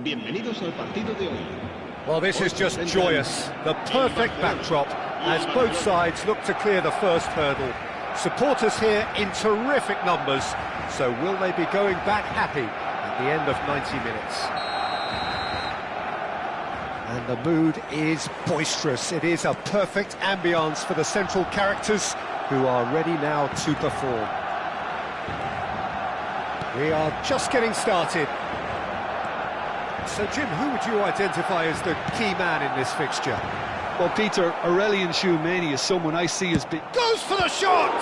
Bienvenidos al partido de hoy. Well, this is just joyous. The perfect backdrop as both sides look to clear the first hurdle. Supporters here in terrific numbers, so will they be going back happy at the end of 90 minutes? And the mood is boisterous. It is a perfect ambience for the central characters who are ready now to perform. We are just getting started. So, Jim, who would you identify as the key man in this fixture? Well, Peter, Aurelian Tchouameni is someone I see as big. Goes for the shot!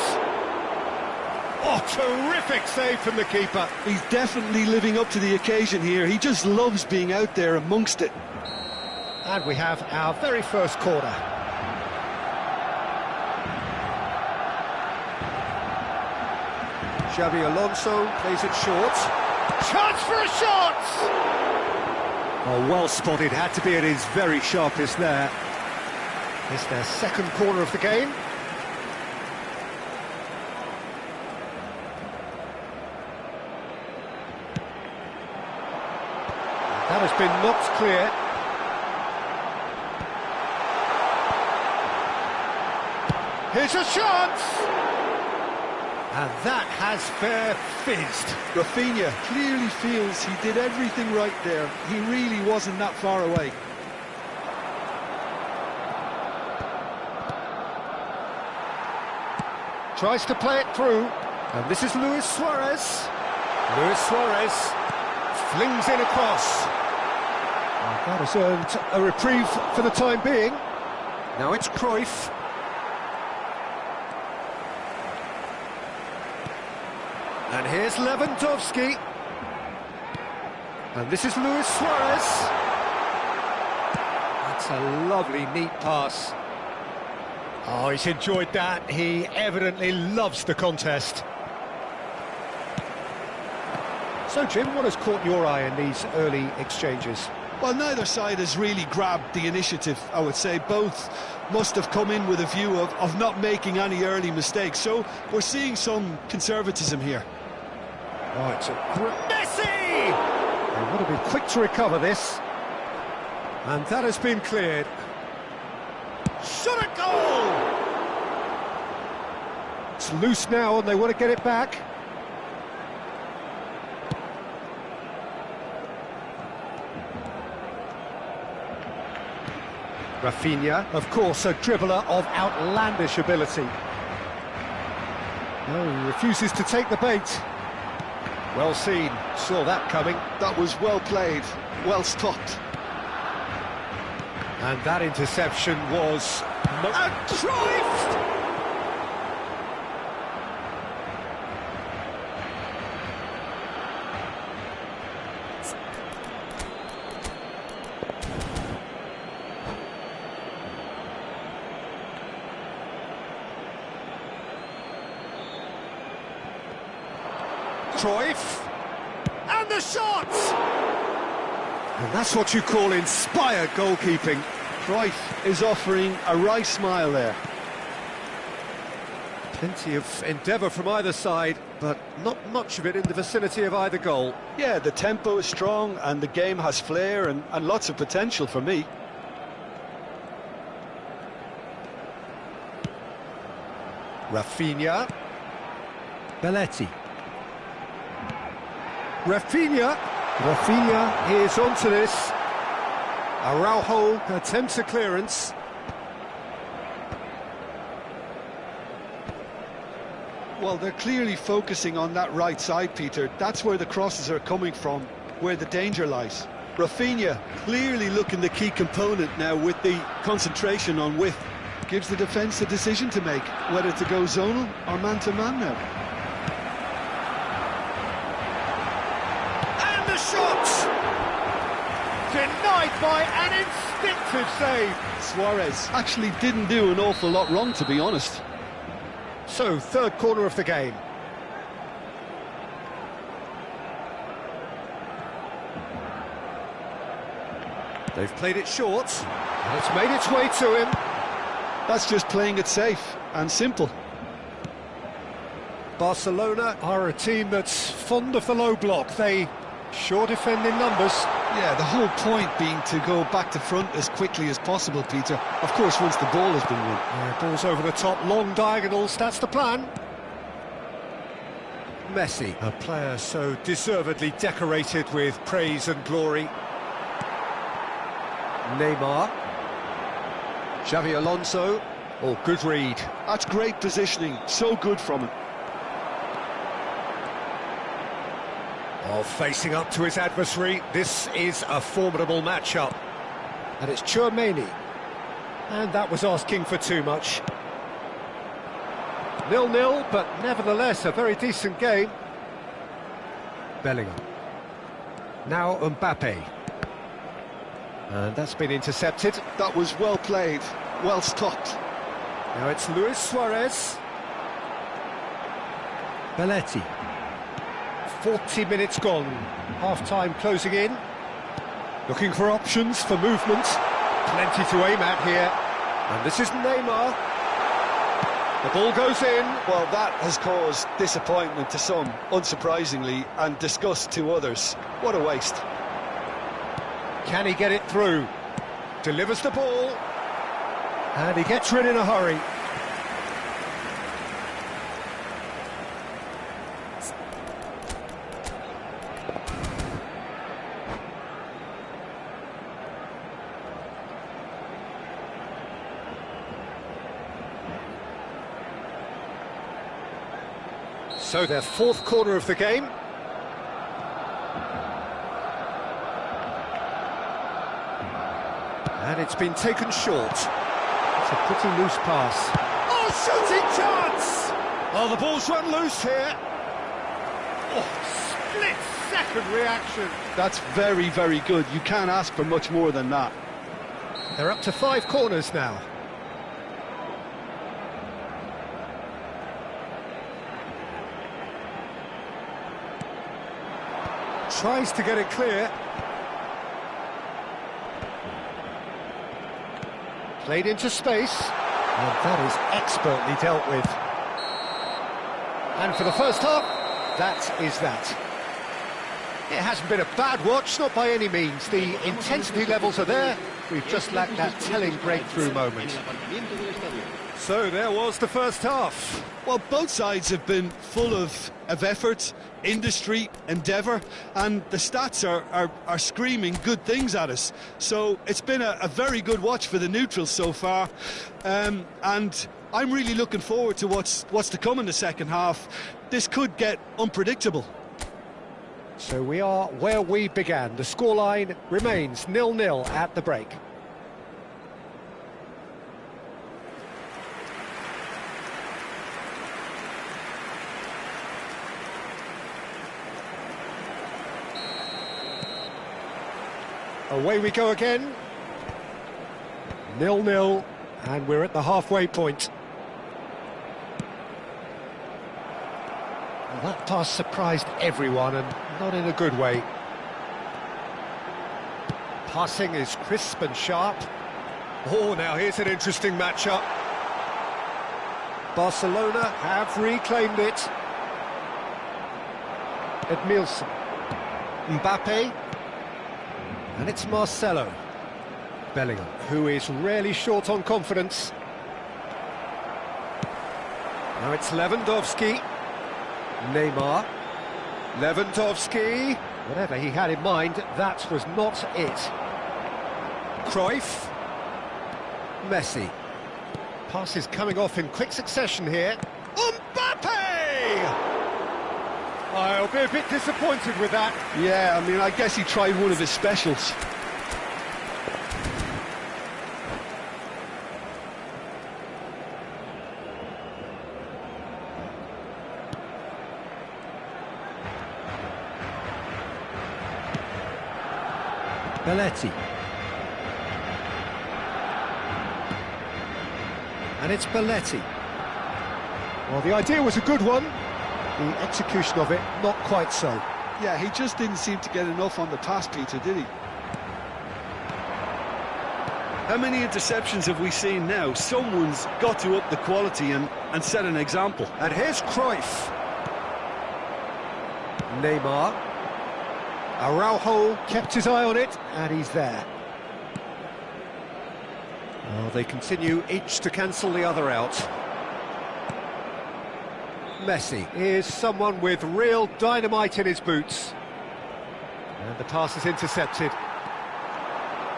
Oh, terrific save from the keeper. He's definitely living up to the occasion here. He just loves being out there amongst it. And we have our very first corner. Xabi Alonso plays it short. Chance for a shot! Oh, well spotted, had to be at his very sharpest there. It's their second corner of the game. That has been knocked clear. Here's a chance! And that has fair fizzed. Rafinha clearly feels he did everything right there. He really wasn't that far away. Tries to play it through. And this is Luis Suarez. Luis Suarez flings in across. That has earned a reprieve for the time being. Now it's Cruyff. And here's Lewandowski. And this is Luis Suarez. That's a lovely, neat pass. Oh, he's enjoyed that. He evidently loves the contest. So, Jim, what has caught your eye in these early exchanges? Well, neither side has really grabbed the initiative, I would say. Both must have come in with a view of not making any early mistakes. So we're seeing some conservatism here. Oh, it's a Messi! They would have been quick to recover this. And that has been cleared. Shot a goal! It's loose now and they want to get it back. Rafinha, of course, a dribbler of outlandish ability. No, he refuses to take the bait. Well seen, saw that coming. That was well played, well stopped. And that interception was... And Cruyff! Cruyff, and the shot! And that's what you call inspired goalkeeping. Cruyff is offering a right smile there. Plenty of endeavour from either side, but not much of it in the vicinity of either goal. Yeah, the tempo is strong and the game has flair and lots of potential for me. Rafinha. Belletti. Rafinha is onto this. Araujo attempts a clearance. Well, they're clearly focusing on that right side, Peter. That's where the crosses are coming from, where the danger lies. Rafinha clearly looking the key component now with the concentration on width. Gives the defence a decision to make, whether to go zonal or man-to-man now. Shot! Denied by an instinctive save. Suarez actually didn't do an awful lot wrong, to be honest. So, third corner of the game. They've played it short, and it's made its way to him. That's just playing it safe and simple. Barcelona are a team that's fond of the low block. They sure defend in numbers. Yeah, the whole point being to go back to front as quickly as possible, Peter. Of course, once the ball has been won. Yeah, ball's over the top, long diagonals, that's the plan. Messi, a player so deservedly decorated with praise and glory. Neymar. Xavi Alonso. Oh, good read. That's great positioning, so good from him. Oh, facing up to his adversary, this is a formidable matchup. And it's Tchouaméni. And that was asking for too much. 0-0, but nevertheless a very decent game. Bellingham. Now Mbappe. And that's been intercepted. That was well played, well stopped. Now it's Luis Suarez. Belletti. 40 minutes gone, half-time closing in. Looking for options for movement. Plenty to aim at here. And this is Neymar. The ball goes in. Well, that has caused disappointment to some, unsurprisingly, and disgust to others. What a waste. Can he get it through? Delivers the ball. And he gets rid in a hurry. So their fourth corner of the game. And it's been taken short. It's a pretty loose pass. Oh, shooting chance! Oh, the ball's run loose here. Oh, split-second reaction. That's very, very good. You can't ask for much more than that. They're up to 5 corners now. Tries to get it clear. Played into space. And that is expertly dealt with. And for the first half, that is that. It hasn't been a bad watch, not by any means. The intensity levels are there. We've just lacked that telling breakthrough moment. So there was the first half. Well, both sides have been full of effort, industry, endeavour, and the stats are screaming good things at us. So it's been a very good watch for the neutrals so far, and I'm really looking forward to what's to come in the second half. This could get unpredictable. So we are where we began. The scoreline remains 0-0 at the break. Away we go again. 0-0, and we're at the halfway point. Well, that pass surprised everyone, and not in a good way. Passing is crisp and sharp. Oh, now here's an interesting matchup. Barcelona have reclaimed it. Edmilson. Mbappe. And it's Marcelo. Bellingham, who is rarely short on confidence. Now it's Lewandowski. Neymar. Lewandowski. Whatever he had in mind, that was not it. Cruyff. Messi. Passes coming off in quick succession here. Mbappe! I'll be a bit disappointed with that. Yeah, I mean, I guess he tried one of his specials. Belletti. And it's Belletti. Well, the idea was a good one. The execution of it, not quite so. Yeah, he just didn't seem to get enough on the pass, Peter, did he? How many interceptions have we seen now? Someone's got to up the quality and set an example. And here's Cruyff. Neymar. Araujo kept his eye on it, and he's there. Well, they continue each to cancel the other out. Messi is someone with real dynamite in his boots. And the pass is intercepted.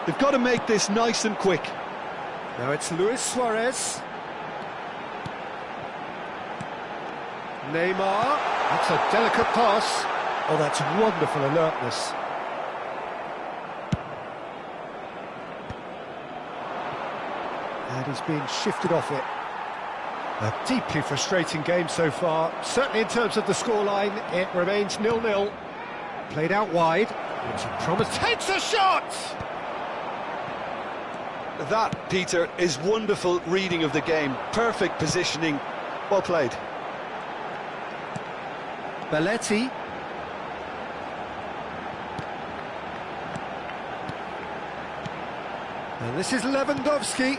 They've got to make this nice and quick. Now it's Luis Suarez. Neymar. That's a delicate pass. Oh, that's wonderful alertness. And he's being shifted off it. A deeply frustrating game so far. Certainly in terms of the scoreline, it remains 0-0. Played out wide. It's a promise. Takes a shot! That, Peter, is wonderful reading of the game. Perfect positioning. Well played. Belletti. And this is Lewandowski.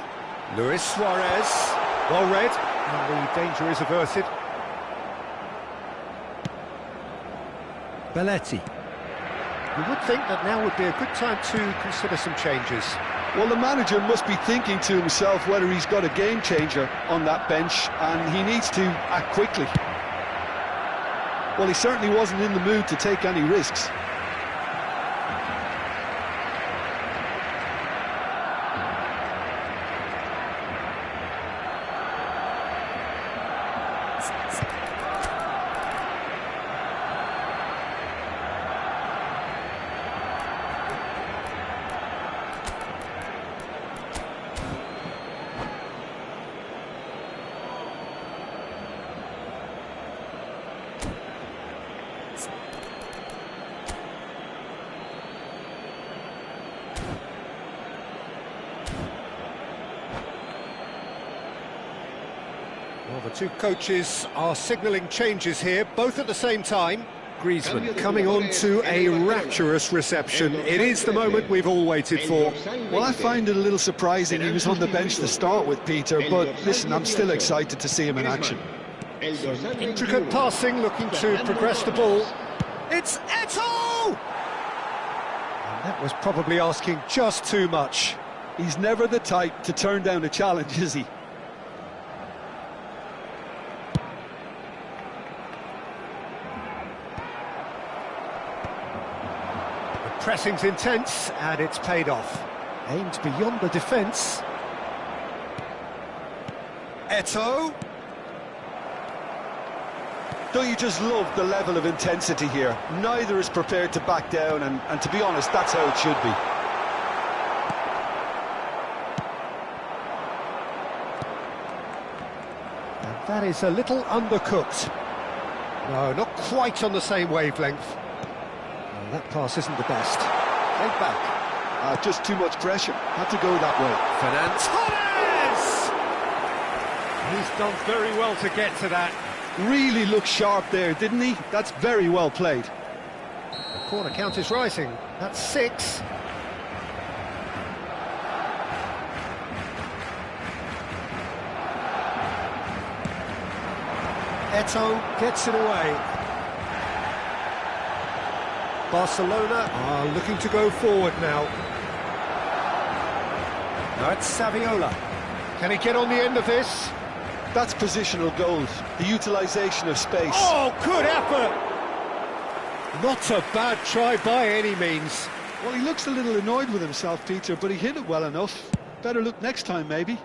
Luis Suarez. Well read. And the danger is averted. Belletti. You would think that now would be a good time to consider some changes. Well, the manager must be thinking to himself whether he's got a game changer on that bench, and he needs to act quickly. Well, he certainly wasn't in the mood to take any risks. Well, the two coaches are signalling changes here, both at the same time. Griezmann coming on to a rapturous reception. It is the moment we've all waited for. Well, I find it a little surprising he was on the bench to start with, Peter, but listen, I'm still excited to see him in action. Intricate passing, looking to progress the ball. It's Eto'o! And that was probably asking just too much. He's never the type to turn down a challenge, is he? Pressing's intense, and it's paid off. Aimed beyond the defence. Eto'o. Don't you just love the level of intensity here? Neither is prepared to back down, and to be honest, that's how it should be. And that is a little undercooked. No, not quite on the same wavelength. That pass isn't the best. Played back. Just too much pressure. Had to go that way. Fernandes! He's done very well to get to that. Really looked sharp there, didn't he? That's very well played. The corner count is rising. That's 6. Eto'o gets it away. Barcelona are looking to go forward now. Now it's Saviola. Can he get on the end of this? That's positional goals, the utilisation of space. Oh, good effort! Not a bad try by any means. Well, he looks a little annoyed with himself, Peter, but he hit it well enough. Better look next time, maybe.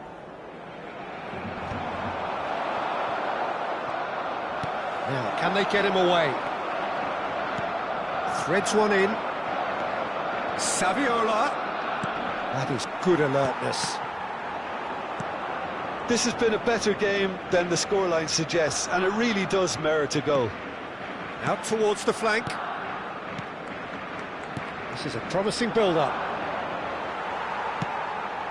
Now, can they get him away? Threads one in. Saviola. That is good alertness. This has been a better game than the scoreline suggests, and it really does merit a goal. Out towards the flank. This is a promising build-up.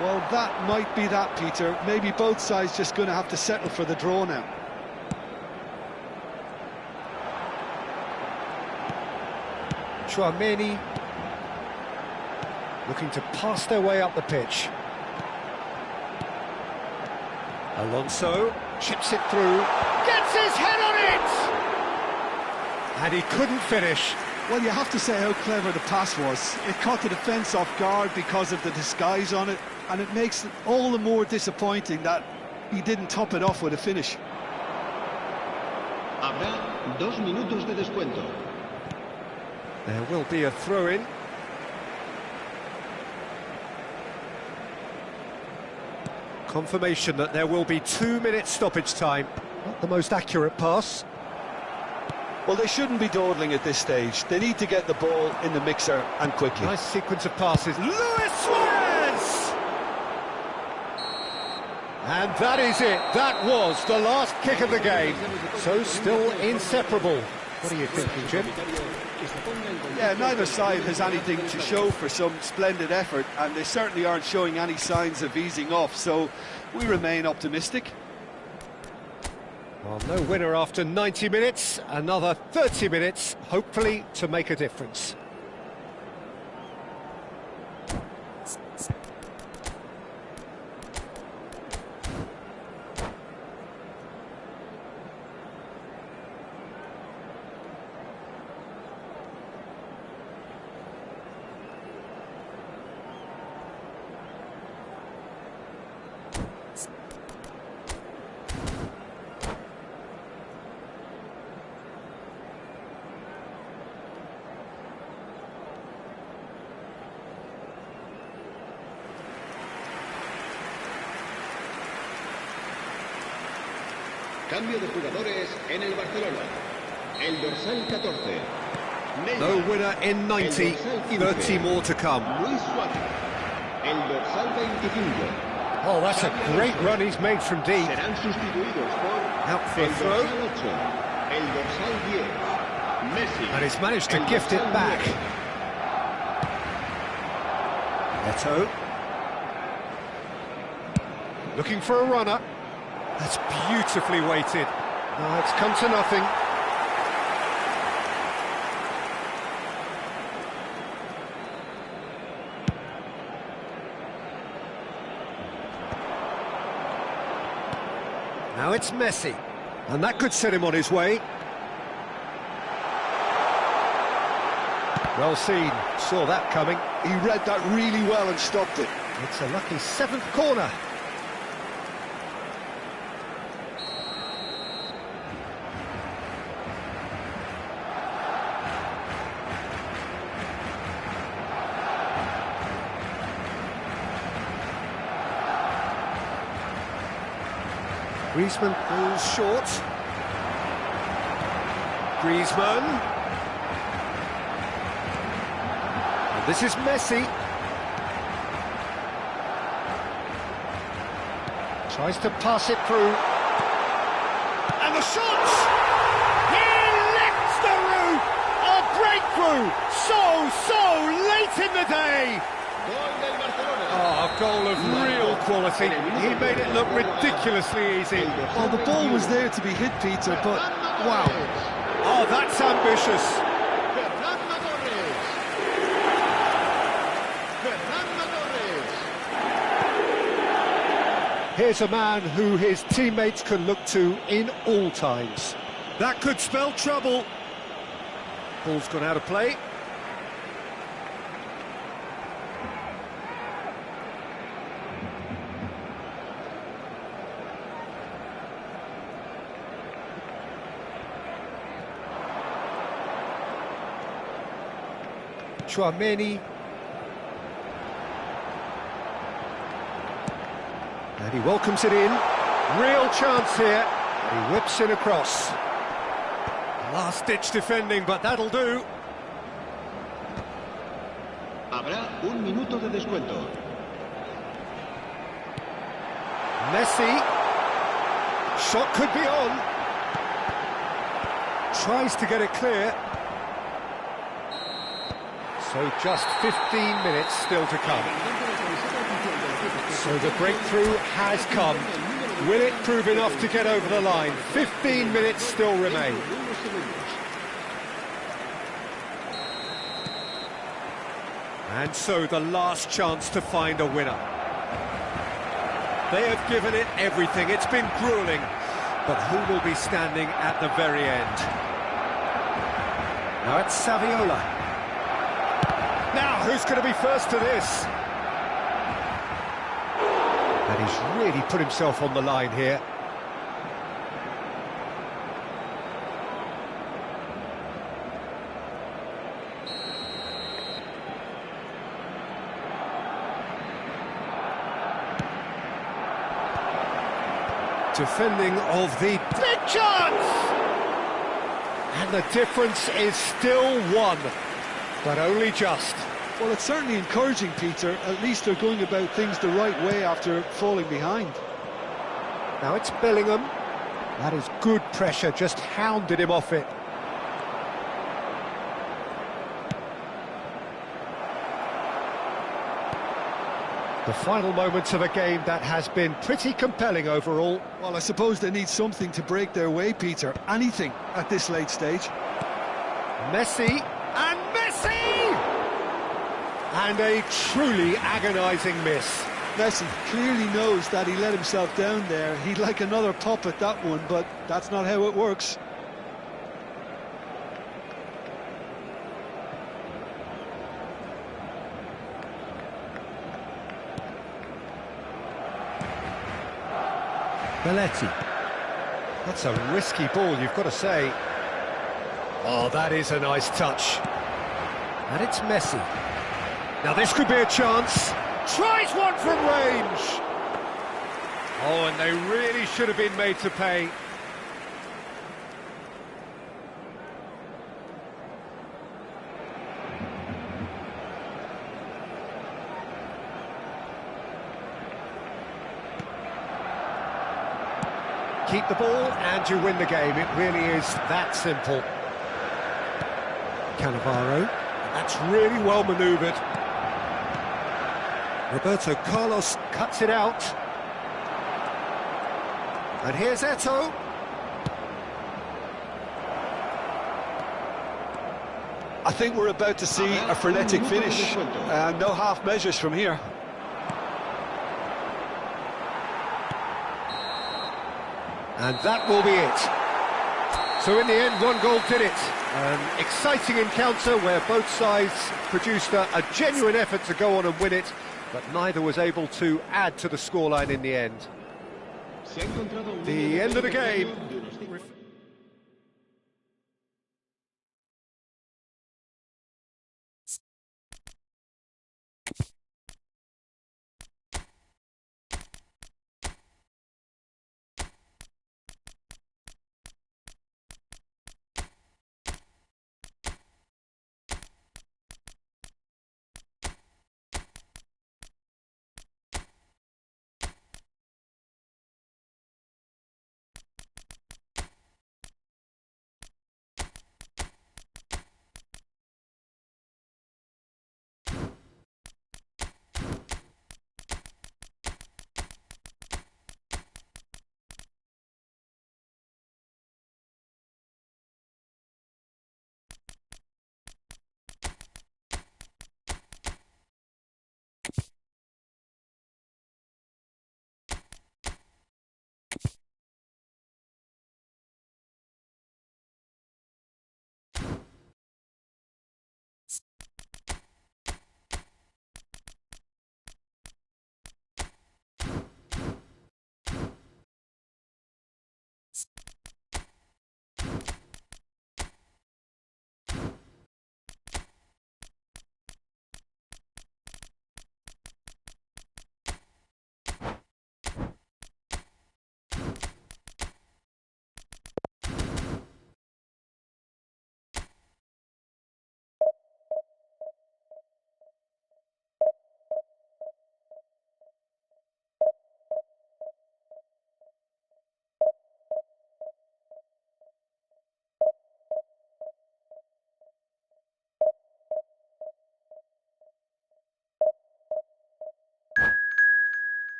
Well, that might be that, Peter. Maybe both sides just going to have to settle for the draw now. Chouameni looking to pass their way up the pitch. Alonso chips it through, gets his head on it! And he couldn't finish. Well, you have to say how clever the pass was. It caught the defence off guard because of the disguise on it, and it makes it all the more disappointing that he didn't top it off with a finish. Habrá 2 minutos de descuento. There will be a throw-in. Confirmation that there will be 2 minutes stoppage time. Not the most accurate pass. Well, they shouldn't be dawdling at this stage. They need to get the ball in the mixer and quickly. Nice sequence of passes. Luis Suarez! And that is it. That was the last kick of the game. So still inseparable. What are you thinking, Jim? Yeah, neither side has anything to show for some splendid effort, and they certainly aren't showing any signs of easing off, so we remain optimistic. Well, no winner after 90 minutes, another 30 minutes, hopefully to make a difference. Cambio de jugadores en el Barcelona. El dorsal 14. No winner in 90, 30 more to come. Luis Suárez. El dorsal 25. Oh, that's a great run he's made from deep. Serán sustituidos por Out for a el throw. dorsal 8. El dorsal 10. Messi. And he's managed to El gift it dorsal back. 9. Neto. Looking for a runner. That's beautifully weighted. No, it's come to nothing. Now it's Messi. And that could set him on his way. Well seen. Saw that coming. He read that really well and stopped it. It's a lucky 7th corner. Griezmann goes short. Griezmann. And this is Messi. Tries to pass it through. And the shot! He lifts the roof! A breakthrough! So late in the day! Gol del Barcelona. Oh, a goal of real quality. He made it look ridiculously easy. Well, the ball was there to be hit, Peter, but wow. Oh, that's ambitious. Fernando Torres. Fernando Torres. Here's a man who his teammates can look to in all times. That could spell trouble. Ball's gone out of play. Chouameni. And he welcomes it in. Real chance here. He whips it across. Last-ditch defending, but that'll do. Habrá un minuto de descuento. Messi. Shot could be on. Tries to get it clear. So just 15 minutes still to come. So the breakthrough has come. Will it prove enough to get over the line? 15 minutes still remain. And so the last chance to find a winner. They have given it everything. It's been grueling. But who will be standing at the very end? Now it's Saviola. Now, who's going to be first to this? And he's really put himself on the line here. Defending of the big chance! And the difference is still one. But only just. Well, it's certainly encouraging, Peter. At least they're going about things the right way after falling behind. Now it's Bellingham. That is good pressure, just hounded him off it. The final moments of a game that has been pretty compelling overall. Well, I suppose they need something to break their way, Peter. Anything at this late stage. Messi, and Messi! And a truly agonising miss. Messi clearly knows that he let himself down there. He'd like another pop at that one, but that's not how it works. Belletti. That's a risky ball, you've got to say. Oh, that is a nice touch. And it's Messi. Now this could be a chance. Tries one from range. Oh, and they really should have been made to pay. keep the ball and you win the game. It really is that simple. Cannavaro, that's really well manoeuvred. Roberto Carlos cuts it out. And here's Eto'o. I think we're about to see a frenetic finish. No half measures from here. And that will be it. So in the end, one goal did it. An exciting encounter where both sides produced a genuine effort to go on and win it, but neither was able to add to the scoreline in the end. The end of the game.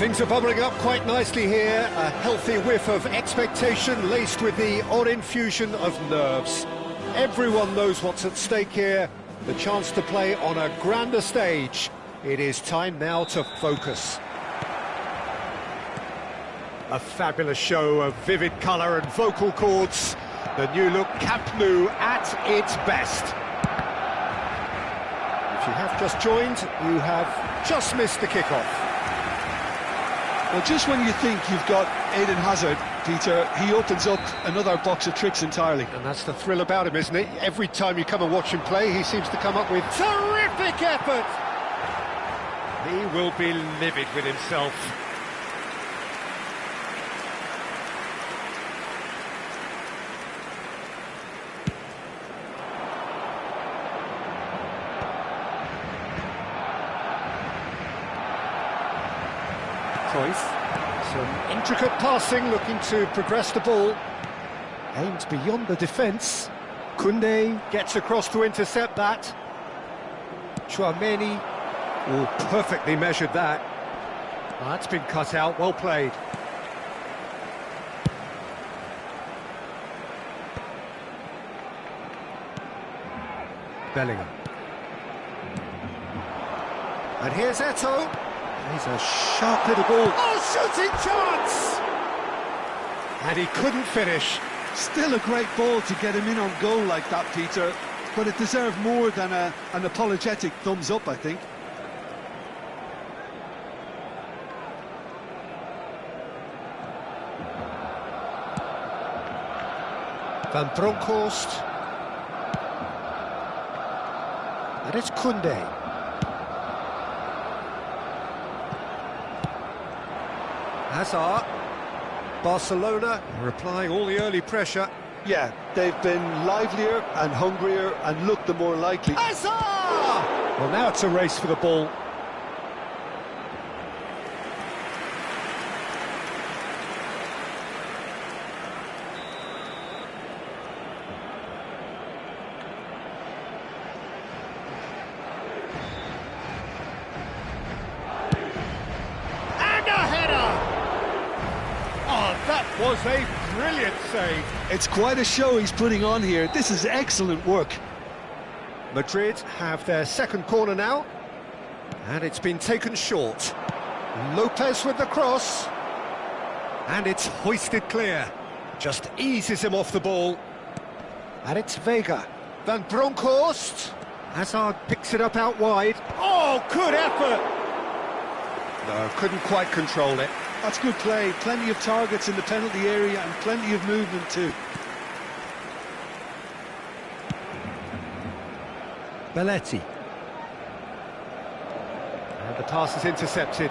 Things are bubbling up quite nicely here. A healthy whiff of expectation laced with the odd infusion of nerves. Everyone knows what's at stake here. The chance to play on a grander stage. It is time now to focus. A fabulous show of vivid colour and vocal cords. The new look Camp Nou at its best. If you have just joined, you have just missed the kickoff. Well, just when you think you've got Eden Hazard, Peter, he opens up another box of tricks entirely. And that's the thrill about him, isn't it? Every time you come and watch him play, he seems to come up with terrific effort. He will be livid with himself. Some intricate passing, looking to progress the ball. Aimed beyond the defence. Koundé gets across to intercept that. Chouameni, perfectly measured that. That's been cut out, well played. Bellingham. And here's Eto'o. He's a sharp little ball. Oh, shooting chance! And he couldn't finish. Still a great ball to get him in on goal like that, Peter. But it deserved more than an apologetic thumbs up, I think. Van Bronckhorst. And it's Koundé. Hazard. Barcelona are applying all the early pressure. Yeah, they've been livelier and hungrier and looked the more likely. Hazard! Well, now it's a race for the ball. That was a brilliant save. It's quite a show he's putting on here. This is excellent work. Madrid have their second corner now. And it's been taken short. Lopez with the cross. And it's hoisted clear. Just eases him off the ball. And it's Vega. Van Bronckhorst. Hazard picks it up out wide. Oh, good effort! No, couldn't quite control it. That's good play. Plenty of targets in the penalty area and plenty of movement too. Belletti. And the pass is intercepted.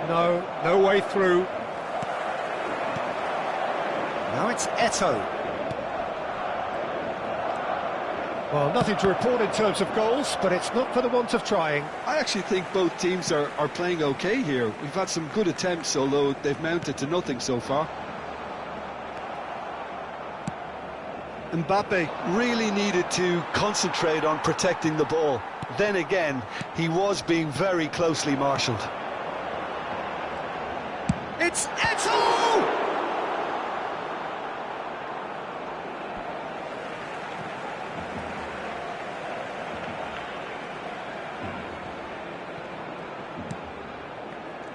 No way through. Now it's Eto'o. Well, nothing to report in terms of goals, but it's not for the want of trying. I actually think both teams are playing okay here. We've had some good attempts, although they've mounted to nothing so far. Mbappe really needed to concentrate on protecting the ball. Then again, he was being very closely marshalled. It's Eto'o!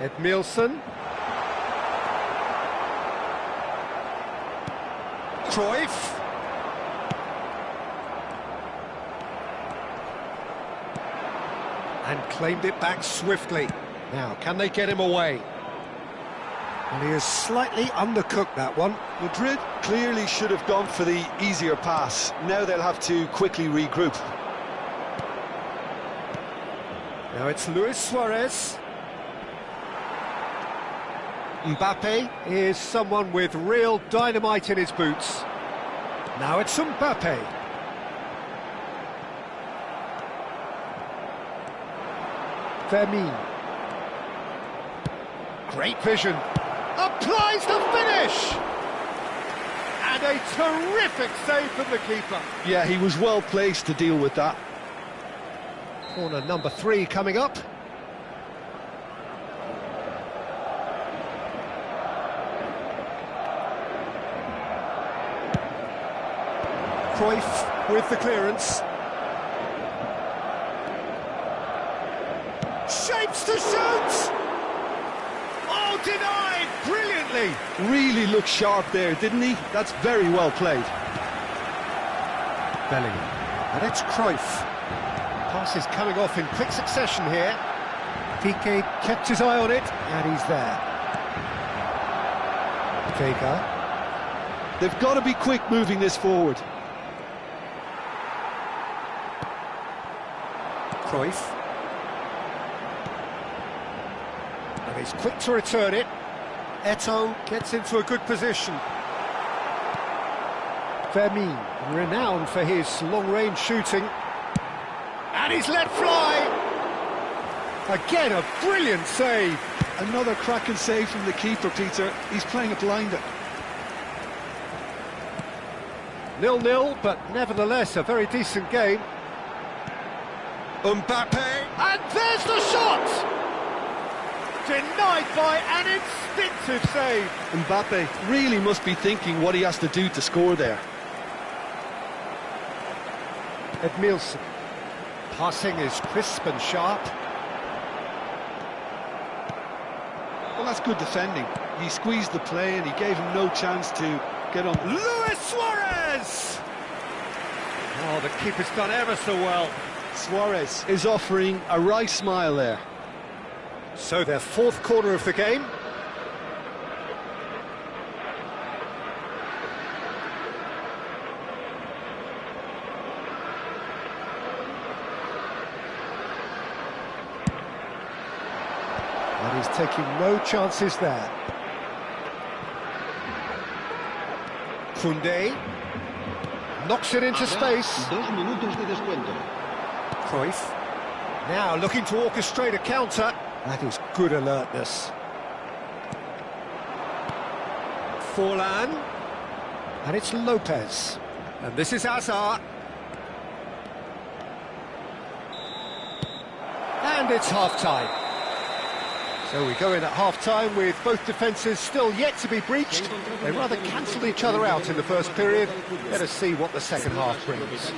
Edmilson. Cruyff. And claimed it back swiftly. Now, can they get him away? Well, he has slightly undercooked that one. Madrid clearly should have gone for the easier pass. Now they'll have to quickly regroup. Now it's Luis Suarez. Mbappe is someone with real dynamite in his boots. Now it's Mbappe. Vermin. Great vision. Applies the finish! And a terrific save from the keeper. Yeah, he was well placed to deal with that. Corner number 3 coming up. Cruyff with the clearance. Shapes to shoot! Oh, denied brilliantly! Really looked sharp there, didn't he? That's very well played. Bellingham. And it's Cruyff. Passes coming off in quick succession here. Piqué kept his eye on it, and he's there. Vega. They've got to be quick moving this forward. Cruyff. And he's quick to return it. Eto'o gets into a good position. Vermin, renowned for his long-range shooting. And he's let fly! Again, a brilliant save. Another cracking save from the keeper, Peter. He's playing a blinder. 0-0, but nevertheless a very decent game. Mbappe! And there's the shot! Denied by an instinctive save. Mbappe really must be thinking what he has to do to score there. Edmilson. Passing is crisp and sharp. Well, that's good defending. He squeezed the play and he gave him no chance to get on. Luis Suarez! Oh, the keeper's done ever so well. Suarez is offering a right smile there. So their fourth corner of the game. And he's taking no chances there. Koundé knocks it into space. 2 minutos de descuento. Cruyff now looking to orchestrate a counter. That is good alertness. Forlan. And it's Lopez. And this is Hazard. And it's half-time. So we go in at half-time with both defences still yet to be breached. They rather cancelled each other out in the first period. Let us see what the second half brings.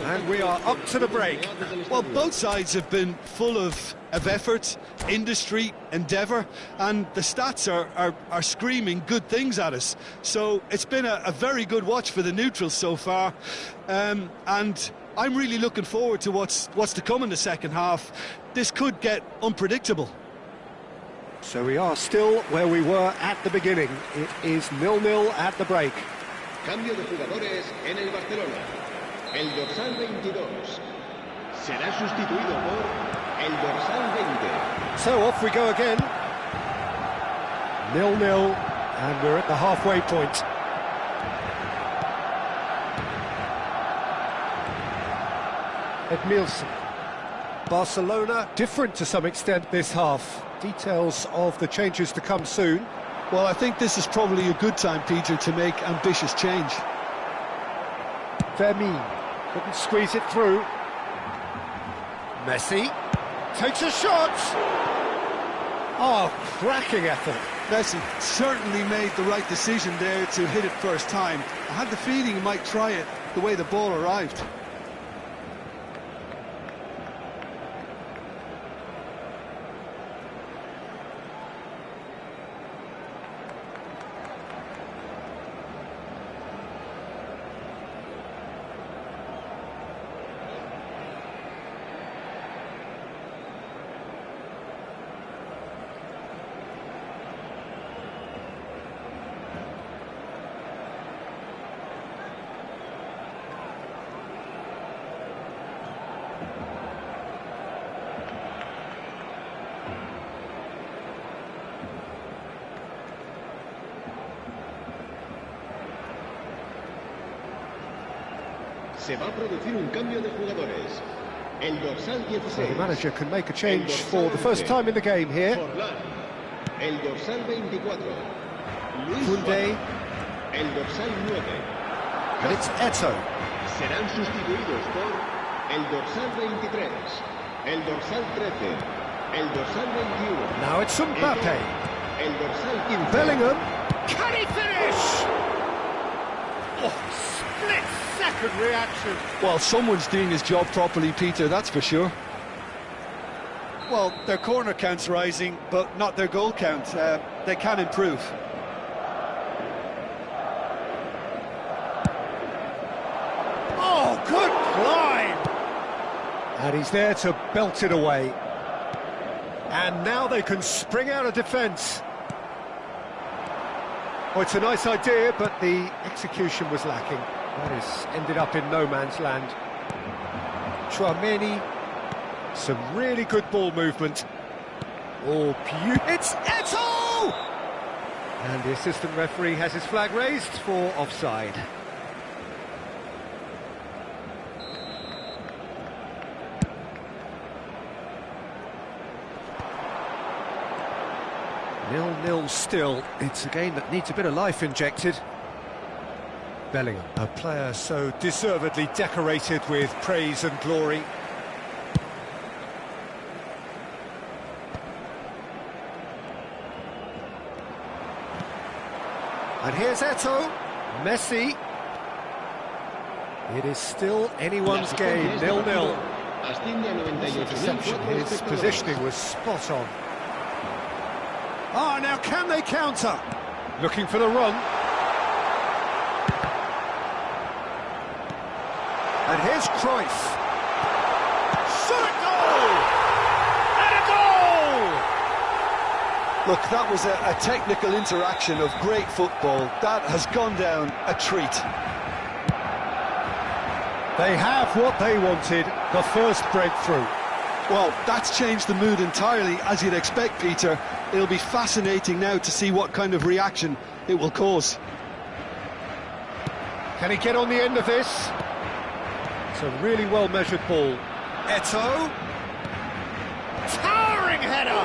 And we are up to the break. Well, both sides have been full of effort, industry, endeavour, and the stats are screaming good things at us. So it's been a very good watch for the neutrals so far, and I'm really looking forward to what's to come in the second half. This could get unpredictable. So we are still where we were at the beginning. It is 0-0 at the break. Cambio de jugadores en el Barcelona. El dorsal 22 será sustituido por el dorsal 20. So off we go again. 0-0, and we're at the halfway point. Edmilson. Barcelona different to some extent this half. Details of the changes to come soon. Well, I think this is probably a good time, Peter, to make ambitious change. Vermin couldn't squeeze it through. Messi takes a shot. Oh, cracking effort. Messi certainly made the right decision there to hit it first time. I had the feeling he might try it the way the ball arrived. Se va a producir un cambio de jugadores. El dorsal 16. So the manager can make a change for the first time in the game here. Forlán. El dorsal 24. Koundé. El dorsal 9. And it's Eto'o. Serán sustituidos por el dorsal 23. El dorsal 13. El dorsal 21. Now it's Mbappe. El dorsal 15. Bellingham. Can he finish? Oh, split-second reaction. Well, someone's doing his job properly, Peter, that's for sure. Well, their corner count's rising, but not their goal count. They can improve. Oh, good climb! And he's there to belt it away. And now they can spring out of defence. Oh, it's a nice idea, but the execution was lacking. That has ended up in no man's land. Chouameni, some really good ball movement. Oh, it's Eto'o! And the assistant referee has his flag raised for offside. Nil-nil still. It's a game that needs a bit of life injected. Bellingham, a player so deservedly decorated with praise and glory. And here's Eto'o. Messi. It is still anyone's game, 0-0. Deception. His positioning was spot on. Ah, now can they counter? Looking for the run. And here's Cruyff. Shot a goal! And a goal! Look, that was a technical interaction of great football. That has gone down a treat. They have what they wanted, the first breakthrough. Well, that's changed the mood entirely, as you'd expect, Peter. It'll be fascinating now to see what kind of reaction it will cause. Can he get on the end of this? It's a really well-measured ball. Eto'o. Towering header!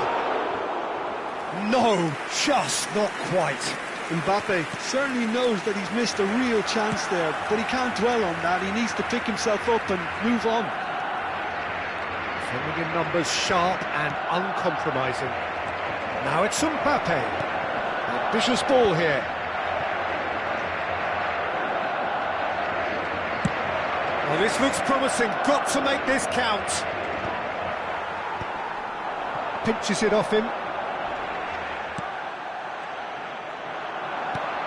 No, just not quite. Mbappe certainly knows that he's missed a real chance there, but he can't dwell on that. He needs to pick himself up and move on. Defending in numbers, sharp and uncompromising. Now it's Mbappe. Ambitious ball here. Well, this looks promising. Got to make this count. Pinches it off him.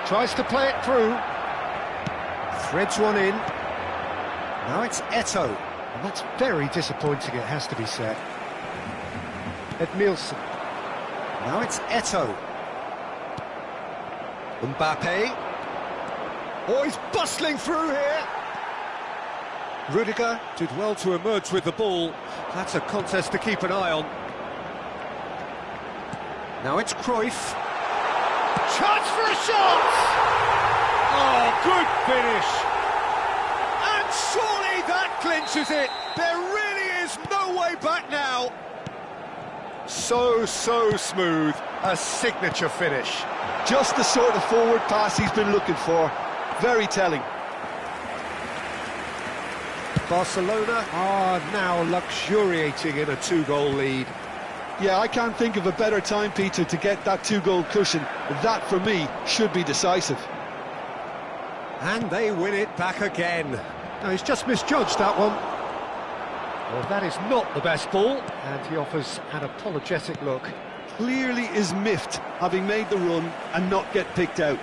Tries to play it through. Threads one in. Now it's Eto'o. And that's very disappointing, it has to be said. Edmilson. Now it's Eto'o. Mbappe. Oh, he's bustling through here. Rudiger did well to emerge with the ball. That's a contest to keep an eye on. Now it's Cruyff. Chance for a shot! Oh, good finish! And surely that clinches it! There really is no way back now! So smooth, a signature finish. Just the sort of forward pass he's been looking for. Very telling. Barcelona are now luxuriating in a two-goal lead. Yeah, I can't think of a better time, Peter, to get that two-goal cushion. That, for me, should be decisive. And they win it back again. No, he's just misjudged that one. Well, that is not the best ball, and he offers an apologetic look. Clearly is miffed, having made the run and not get picked out.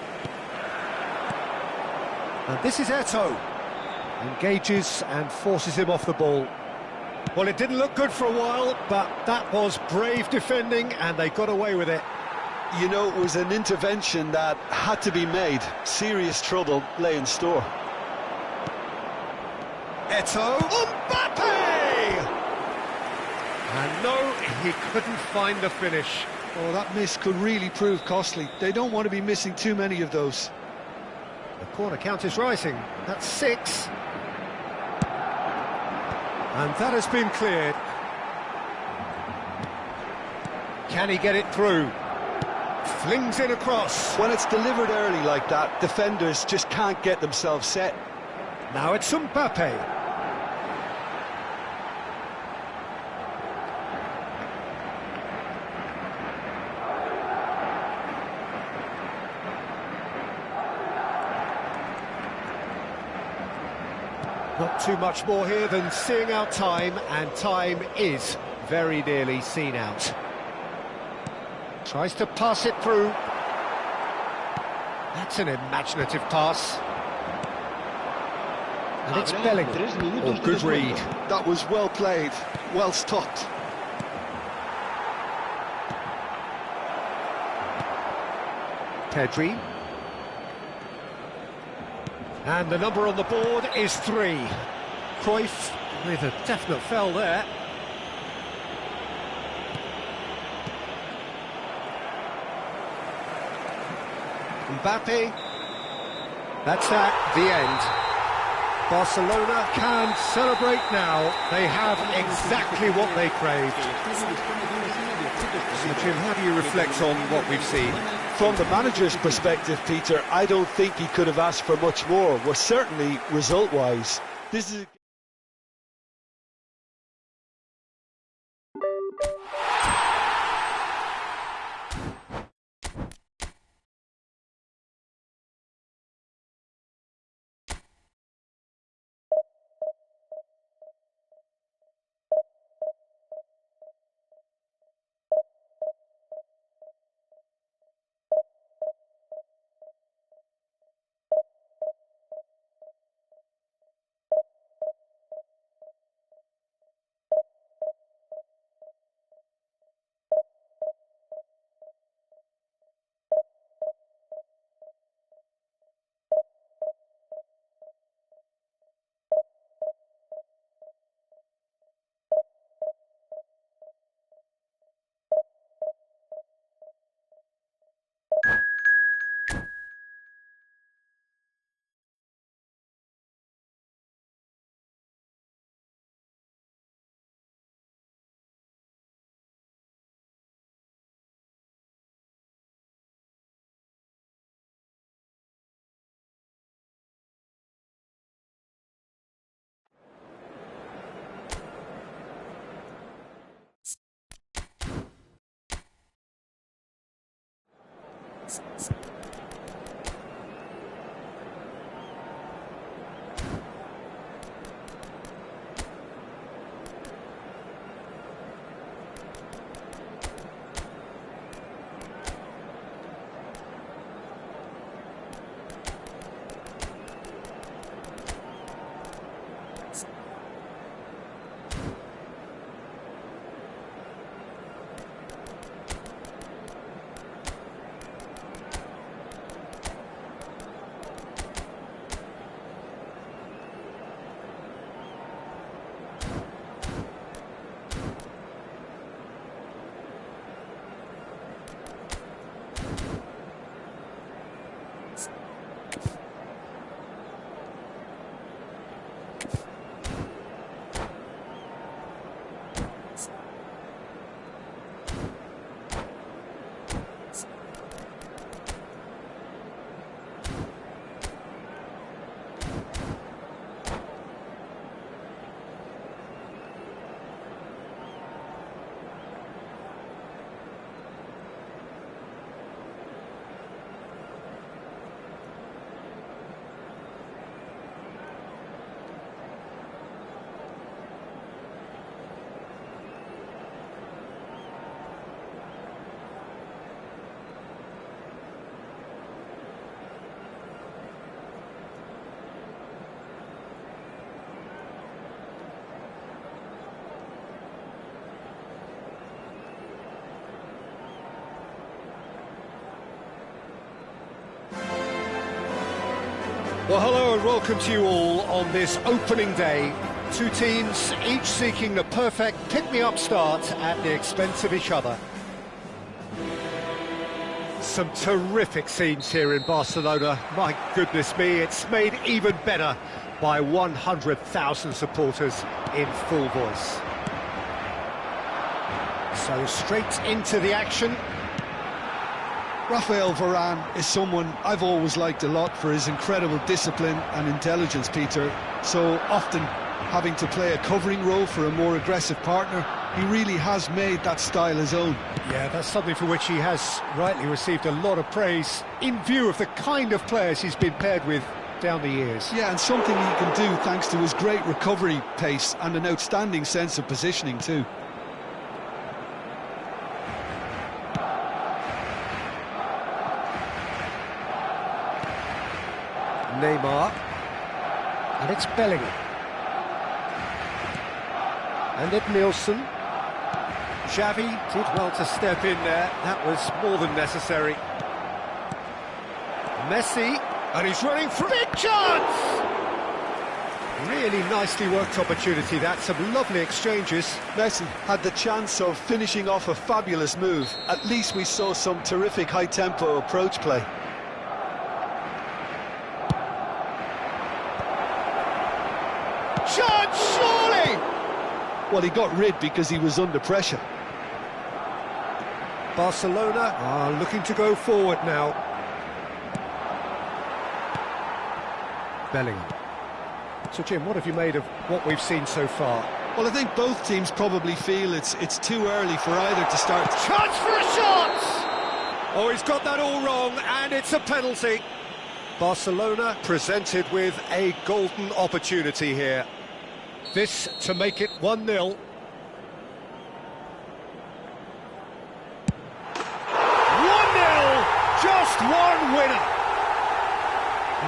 And this is Eto'o. Engages and forces him off the ball. Well, it didn't look good for a while, but that was brave defending, and they got away with it. You know, it was an intervention that had to be made. Serious trouble lay in store. Eto'o. Mbappe! And no, he couldn't find the finish. Oh, that miss could really prove costly. They don't want to be missing too many of those. The corner count is rising. That's 6. And that has been cleared. Can he get it through? Flings it across. When it's delivered early like that, defenders just can't get themselves set. Now it's Mbappe. Not too much more here than seeing out time, and time is very nearly seen out. Tries to pass it through. That's an imaginative pass. And it's Bellingham. Oh, good read. That was well played, well stopped. Pedri. And the number on the board is 3. Cruyff with a definite foul there. Mbappe. That's that, the end. Barcelona can celebrate now. They have exactly what they craved. So, Jim, how do you reflect on what we've seen? From the manager's perspective, Peter, I don't think he could have asked for much more. Well, certainly result-wise. This is... Well, hello and welcome to you all on this opening day. Two teams, each seeking the perfect pick-me-up start at the expense of each other. Some terrific scenes here in Barcelona. My goodness me, it's made even better by 100,000 supporters in full voice. So straight into the action. Rafael Varane is someone I've always liked a lot for his incredible discipline and intelligence, Peter. So often having to play a covering role for a more aggressive partner, he really has made that style his own. Yeah, that's something for which he has rightly received a lot of praise in view of the kind of players he's been paired with down the years. Yeah, and something he can do thanks to his great recovery pace and an outstanding sense of positioning too. Neymar. And it's Bellingham. And it Nielsen. Xavi did well to step in there. That was more than necessary. Messi. And he's running for big chance! Really nicely worked opportunity. That's some lovely exchanges. Messi had the chance of finishing off a fabulous move. At least we saw some terrific high-tempo approach play. Chance, surely! Well, he got rid because he was under pressure. Barcelona are looking to go forward now. Bellingham. So, Jim, what have you made of what we've seen so far? Well, I think both teams probably feel it's too early for either to start. Chance for a shot! Oh, he's got that all wrong, and it's a penalty. Barcelona presented with a golden opportunity here. This to make it 1-0. 1-0, just one winner.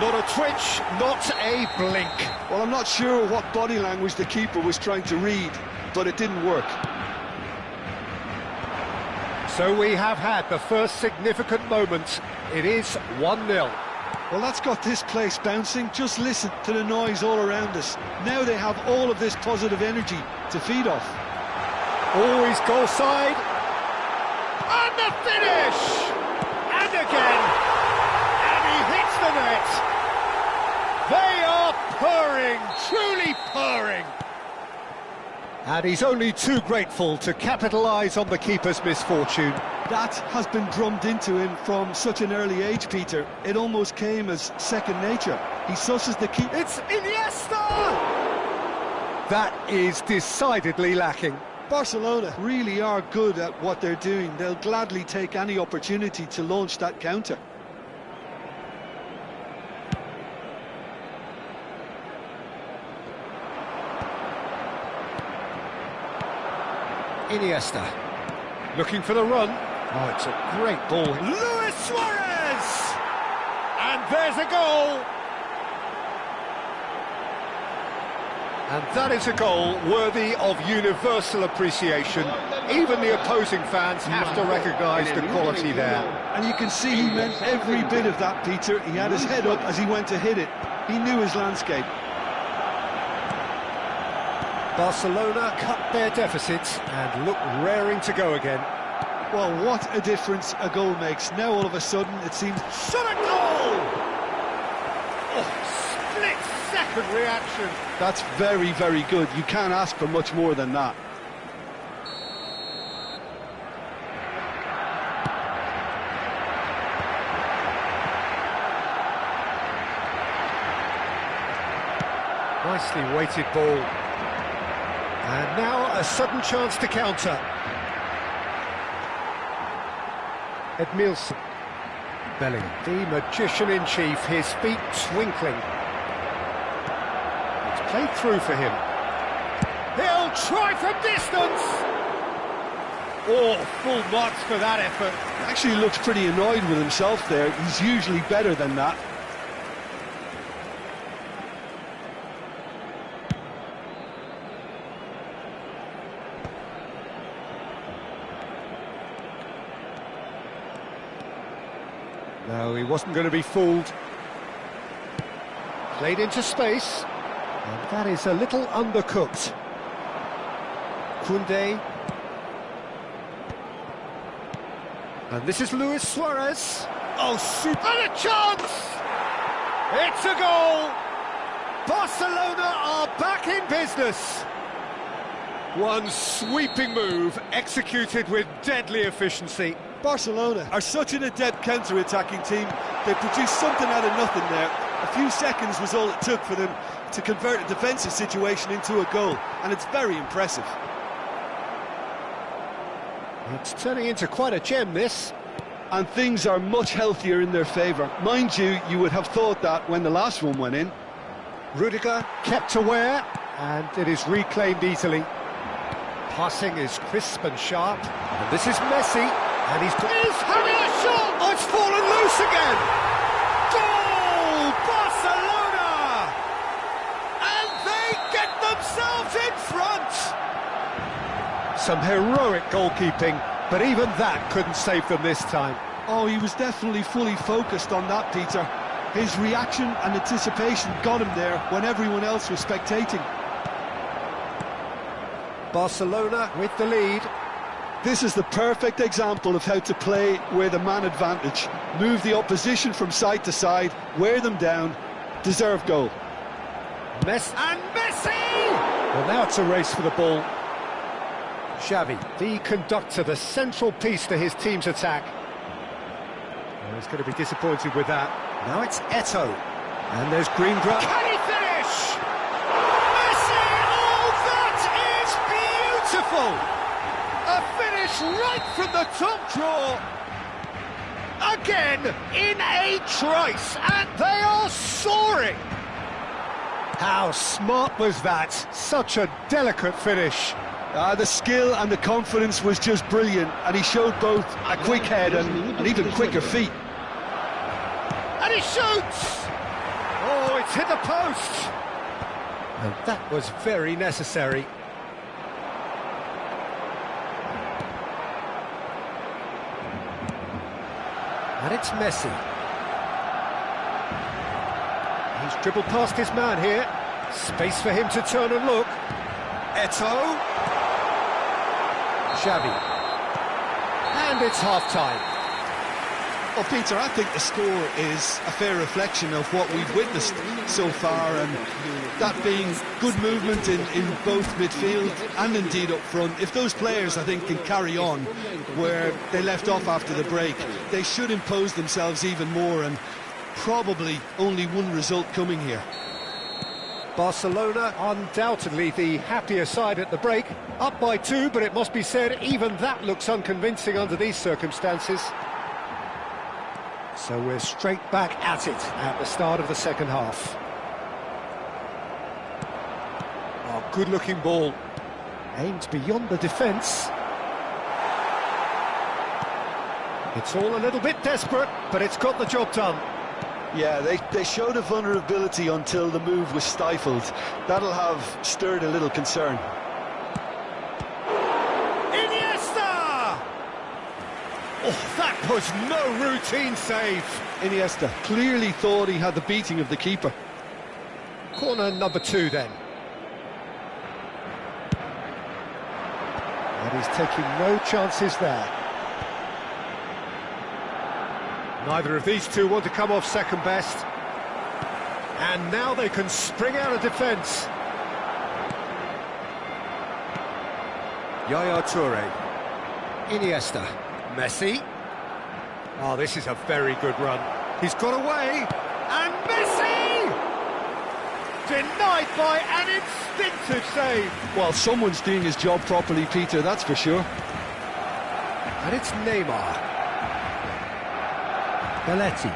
Not a twitch, not a blink. Well, I'm not sure what body language the keeper was trying to read, but it didn't work. So we have had the first significant moment. It is 1-0. Well, that's got this place bouncing. Just listen to the noise all around us. Now they have all of this positive energy to feed off. Always goal side. And the finish! And again. And he hits the net. They are purring, truly purring. And he's only too grateful to capitalise on the keeper's misfortune. That has been drummed into him from such an early age, Peter. It almost came as second nature. He susses the keeper. It's Iniesta! That is decidedly lacking. Barcelona really are good at what they're doing. They'll gladly take any opportunity to launch that counter. Iniesta, looking for the run. Oh, it's a great ball. Luis Suarez! And there's a goal! And that is a goal worthy of universal appreciation. Even the opposing fans have to recognise the quality there. And you can see he meant every bit of that, Peter. He had his head up as he went to hit it. He knew his landscape. Barcelona cut their deficits and look raring to go again. Well, what a difference a goal makes. Now all of a sudden it seems... Shot a goal! Oh, split-second reaction. That's very, very good. You can't ask for much more than that. Nicely weighted ball. And now a sudden chance to counter. Edmilson. Bellingham, the magician-in-chief, his feet twinkling. It's played through for him. He'll try from distance! Oh, full marks for that effort. Actually looks pretty annoyed with himself there. He's usually better than that. No, he wasn't going to be fooled. Played into space. And that is a little undercooked. Koundé. And this is Luis Suarez. Oh, super! And a chance! It's a goal! Barcelona are back in business. One sweeping move, executed with deadly efficiency. Barcelona are such an adept counter-attacking team. They produced something out of nothing there. A few seconds was all it took for them to convert a defensive situation into a goal, and it's very impressive. It's turning into quite a gem, this. and things are much healthier in their favour. Mind you, you would have thought that when the last one went in. Rudiger kept aware, and it is reclaimed easily. Passing is crisp and sharp, and this is Messi, and he's having a shot! Oh, it's fallen loose again! Goal! Barcelona! And they get themselves in front! Some heroic goalkeeping, but even that couldn't save them this time. Oh, he was definitely fully focused on that, Peter. His reaction and anticipation got him there when everyone else was spectating. Barcelona with the lead. This is the perfect example of how to play with a man advantage. Move the opposition from side to side, wear them down, deserved goal. Messi! And Messi! Well, now it's a race for the ball. Xavi, the conductor, the central piece to his team's attack. Well, he's going to be disappointed with that. Now it's Eto'o. And there's green grass. Can he finish? Messi! Oh, that is beautiful! A finish right from the top draw. Again, in a trice, and they are soaring. How smart was that? Such a delicate finish. The skill and the confidence was just brilliant, and he showed both a quick head and even quicker feet. And he shoots! Oh, it's hit the post! And that was very necessary. And it's Messi. He's dribbled past his man here. Space for him to turn and look. Eto'o. Xavi. And it's half-time. Well, Peter, I think the score is a fair reflection of what we've witnessed so far, and that being good movement in both midfield and indeed up front. If those players, I think, can carry on where they left off after the break, they should impose themselves even more, and probably only one result coming here. Barcelona undoubtedly the happier side at the break, up by 2, but it must be said even that looks unconvincing under these circumstances. So we're straight back at it at the start of the second half. Oh, good-looking ball. Aimed beyond the defence. It's all a little bit desperate, but it's got the job done. Yeah, they showed a vulnerability until the move was stifled. That'll have stirred a little concern. Iniesta! Oh, that was no routine save. Iniesta clearly thought he had the beating of the keeper. Corner number 2 then. And he's taking no chances there. Neither of these two want to come off second best. And now they can spring out of defence. Yaya Toure. Iniesta. Messi. Oh, this is a very good run. He's got away. And Messi! Denied by an instinctive save. Well, someone's doing his job properly, Peter, that's for sure. And it's Neymar. Belletti.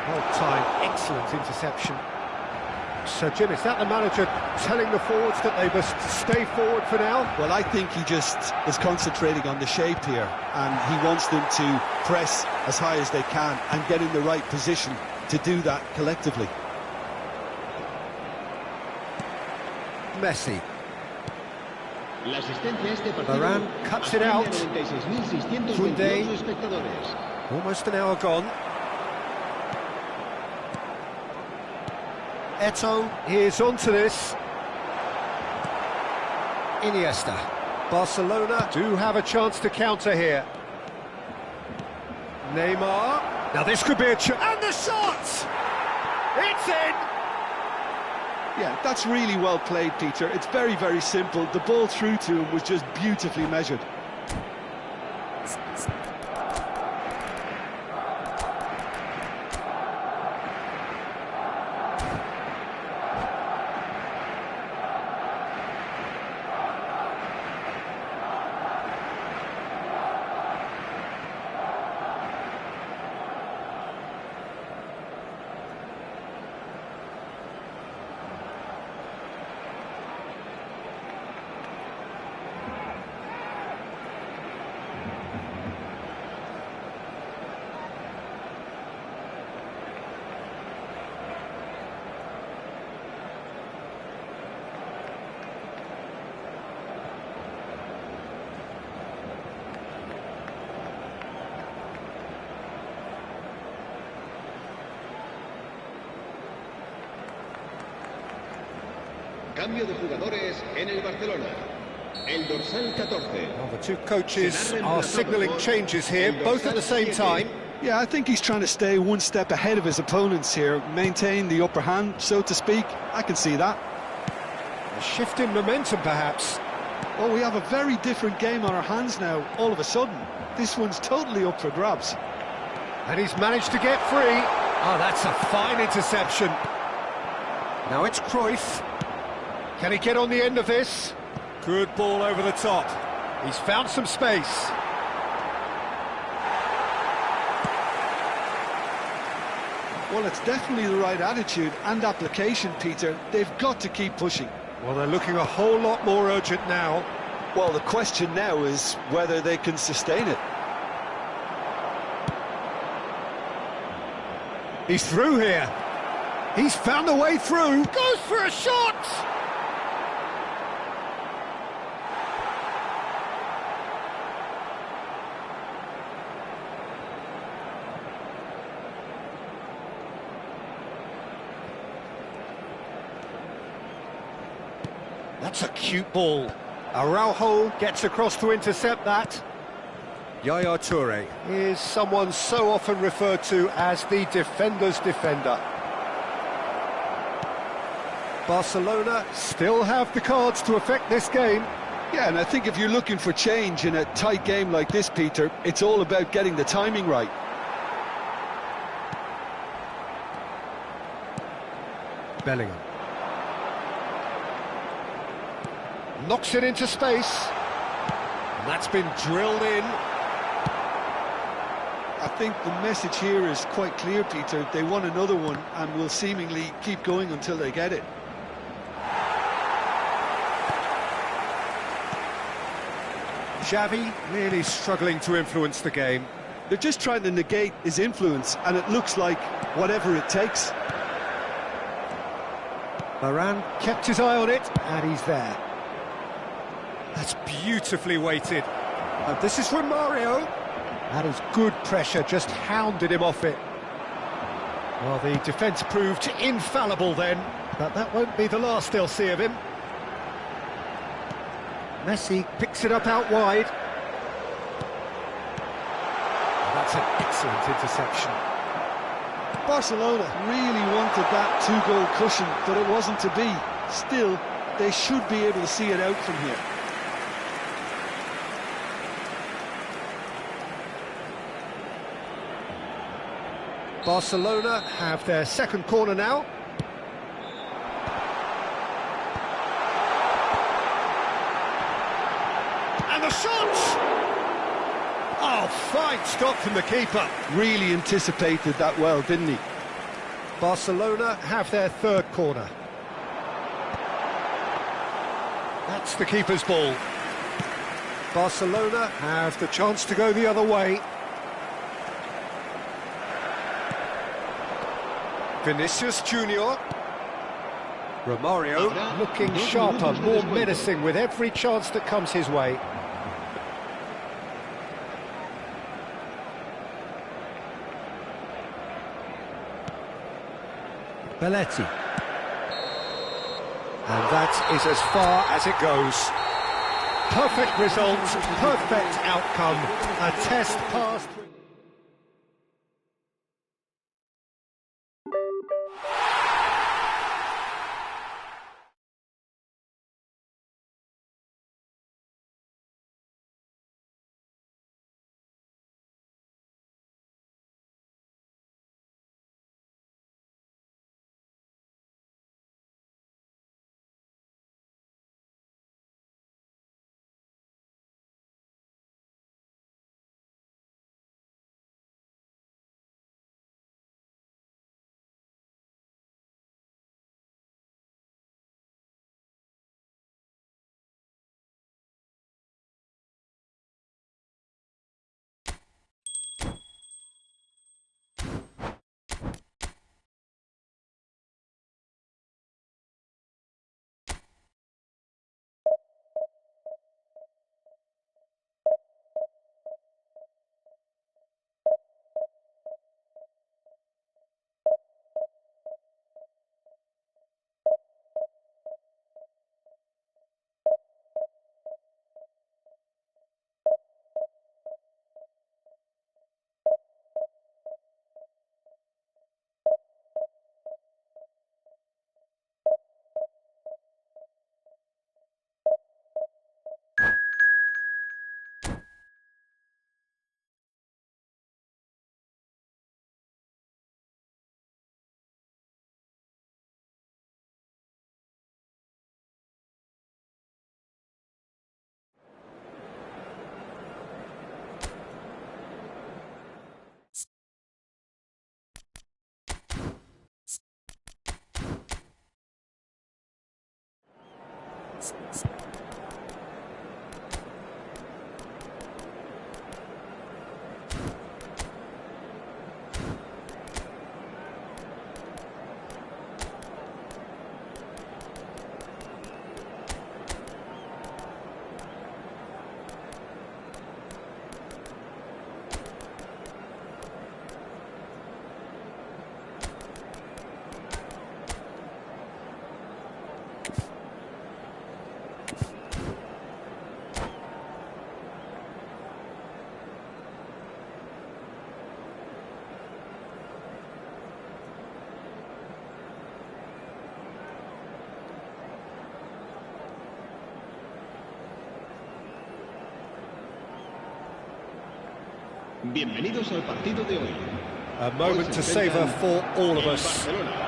Well timed, excellent interception. So, Jim, is that the manager telling the forwards that they must stay forward for now? Well, I think he just is concentrating on the shape here, and he wants them to press as high as they can and get in the right position to do that collectively. Messi. Varane cuts it out. Koundé. Almost an hour gone. Eto'o is onto this. Iniesta. Barcelona do have a chance to counter here. Neymar. Now this could be a chance. And the shot! It's in! Yeah, that's really well played, Peter. It's very, very simple. The ball through to him was just beautifully measured. Cambio de jugadores en el Barcelona. El dorsal 14. Well, the two coaches are signalling changes here, both at the same time. Yeah, I think he's trying to stay one step ahead of his opponents here, maintain the upper hand, so to speak. I can see that. A shift in momentum, perhaps. Oh, we have a very different game on our hands now, all of a sudden. This one's totally up for grabs. And he's managed to get free. Oh, that's a fine interception. Now it's Cruyff. Can he get on the end of this? Good ball over the top. He's found some space. Well, it's definitely the right attitude and application, Peter. They've got to keep pushing. Well, they're looking a whole lot more urgent now. Well, the question now is whether they can sustain it. He's through here. He's found a way through. Goes for a shot! That's a cute ball. Araujo gets across to intercept that. Yaya Toure is someone so often referred to as the defender's defender. Barcelona still have the cards to affect this game. Yeah, and I think if you're looking for change in a tight game like this, Peter, it's all about getting the timing right. Bellingham knocks it into space. And that's been drilled in. I think the message here is quite clear, Peter. They want another one and will seemingly keep going until they get it. Xavi really struggling to influence the game. They're just trying to negate his influence, and it looks like whatever it takes. Varane kept his eye on it, and he's there. That's beautifully weighted. And this is from Mario. That is good pressure, just hounded him off it. Well, the defence proved infallible then, but that won't be the last they'll see of him. Messi picks it up out wide. That's an excellent interception. Barcelona really wanted that two-goal cushion, but it wasn't to be. Still, they should be able to see it out from here. Barcelona have their second corner now. And the shot! Oh, fine stop from the keeper. Really anticipated that well, didn't he? Barcelona have their third corner. That's the keeper's ball. Barcelona have the chance to go the other way. Vinicius Junior. Romario looking sharper, more menacing with every chance that comes his way. Belletti. And that is as far as it goes. Perfect result, perfect outcome, a test passed. Bienvenidos al partido de hoy. A moment to savour for all of us.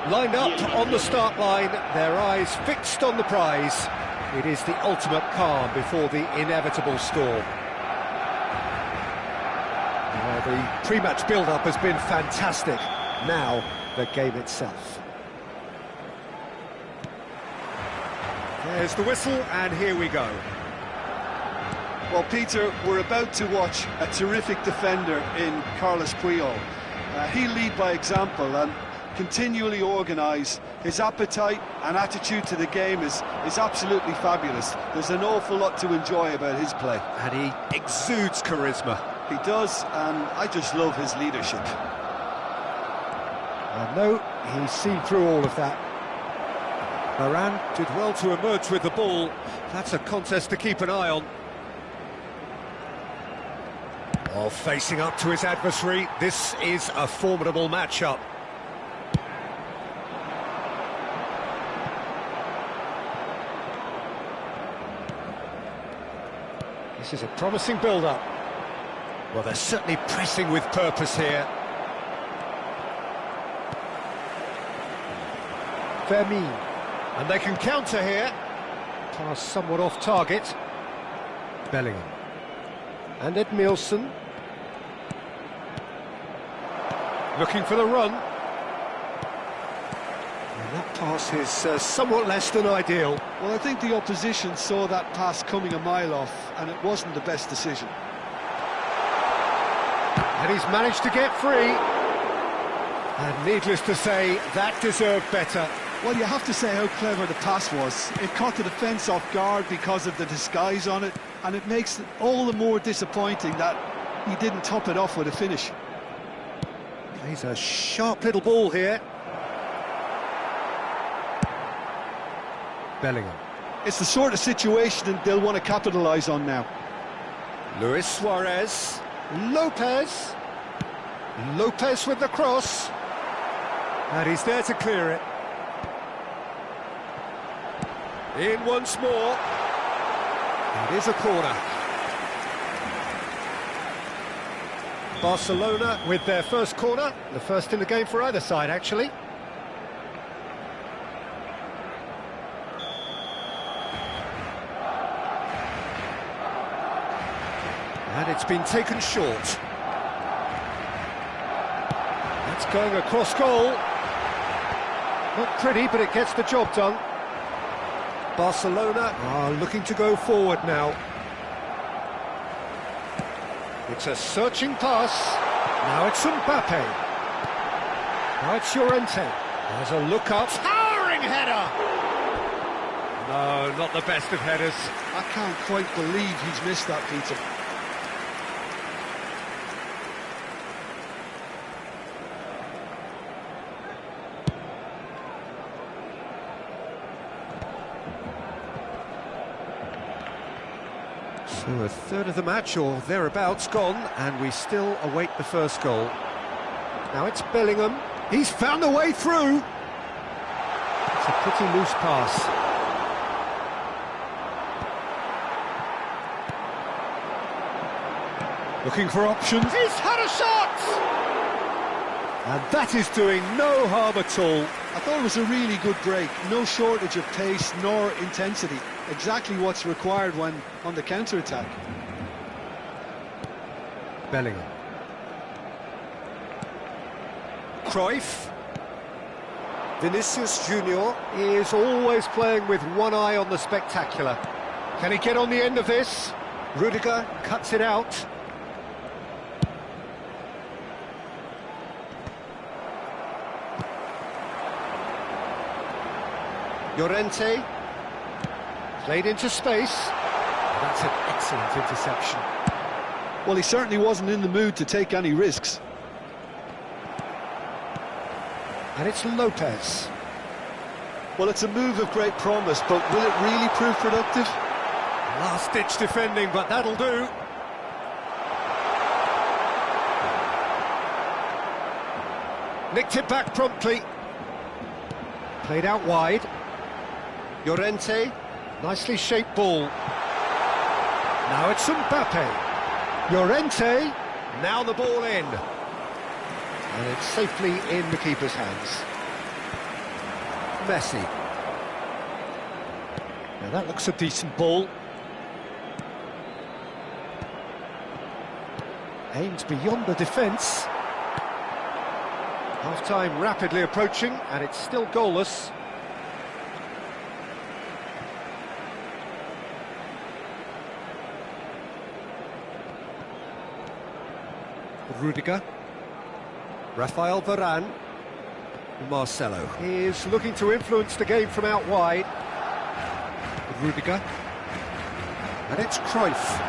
Lined up on the start line, their eyes fixed on the prize. It is the ultimate calm before the inevitable storm. Well, the pre-match build-up has been fantastic. Now, the game itself. There's the whistle, and here we go. Well, Peter, we're about to watch a terrific defender in Carlos Puyol. He'll lead by example and continually organise. His appetite and attitude to the game is absolutely fabulous. There's an awful lot to enjoy about his play. And he exudes charisma. He does, and I just love his leadership. No, he's seen through all of that. Moran did well to emerge with the ball. That's a contest to keep an eye on. Oh, facing up to his adversary, this is a formidable matchup. This is a promising build-up. Well, they're certainly pressing with purpose here. Fermin. And they can counter here. Pass somewhat off target. Bellingham. And Edmilson. Looking for the run. And that pass is somewhat less than ideal. Well, I think the opposition saw that pass coming a mile off, and it wasn't the best decision. And he's managed to get free. And needless to say, that deserved better. Well, you have to say how clever the pass was. It caught the defence off guard because of the disguise on it, and it makes it all the more disappointing that he didn't top it off with a finish. He's a sharp little ball here. Bellingham. It's the sort of situation that they'll want to capitalise on now. Luis Suarez. Lopez. Lopez with the cross. And he's there to clear it. In once more. It is a corner. Barcelona with their first corner, the first in the game for either side, actually. And it's been taken short. That's going across goal. Not pretty, but it gets the job done. Barcelona are looking to go forward now. It's a searching pass. Now it's Mbappe. Now it's Llorente. There's a look up. Towering header! No, not the best of headers. I can't quite believe he's missed that, Peter. So a third of the match, or thereabouts, gone, and we still await the first goal. Now it's Bellingham. He's found a way through. It's a pretty loose pass. Looking for options. He's had a shot! And that is doing no harm at all. I thought it was a really good break. No shortage of pace nor intensity. Exactly what's required when on the counter-attack. Bellingham. Cruyff. Vinicius Junior is always playing with one eye on the spectacular. Can he get on the end of this? Rudiger cuts it out. Llorente, played into space. That's an excellent interception. Well, he certainly wasn't in the mood to take any risks. And it's Lopez. Well, it's a move of great promise, but will it really prove productive? Last-ditch defending, but that'll do. Nicked it back promptly. Played out wide. Llorente, nicely shaped ball. Now it's Mbappe. Llorente, now the ball in. And it's safely in the keeper's hands. Messi. Now that looks a decent ball. Aimed beyond the defence. Half-time rapidly approaching, and it's still goalless. Rudiger. Rafael Varane. Marcelo is looking to influence the game from out wide. Rudiger. And it's Cruyff.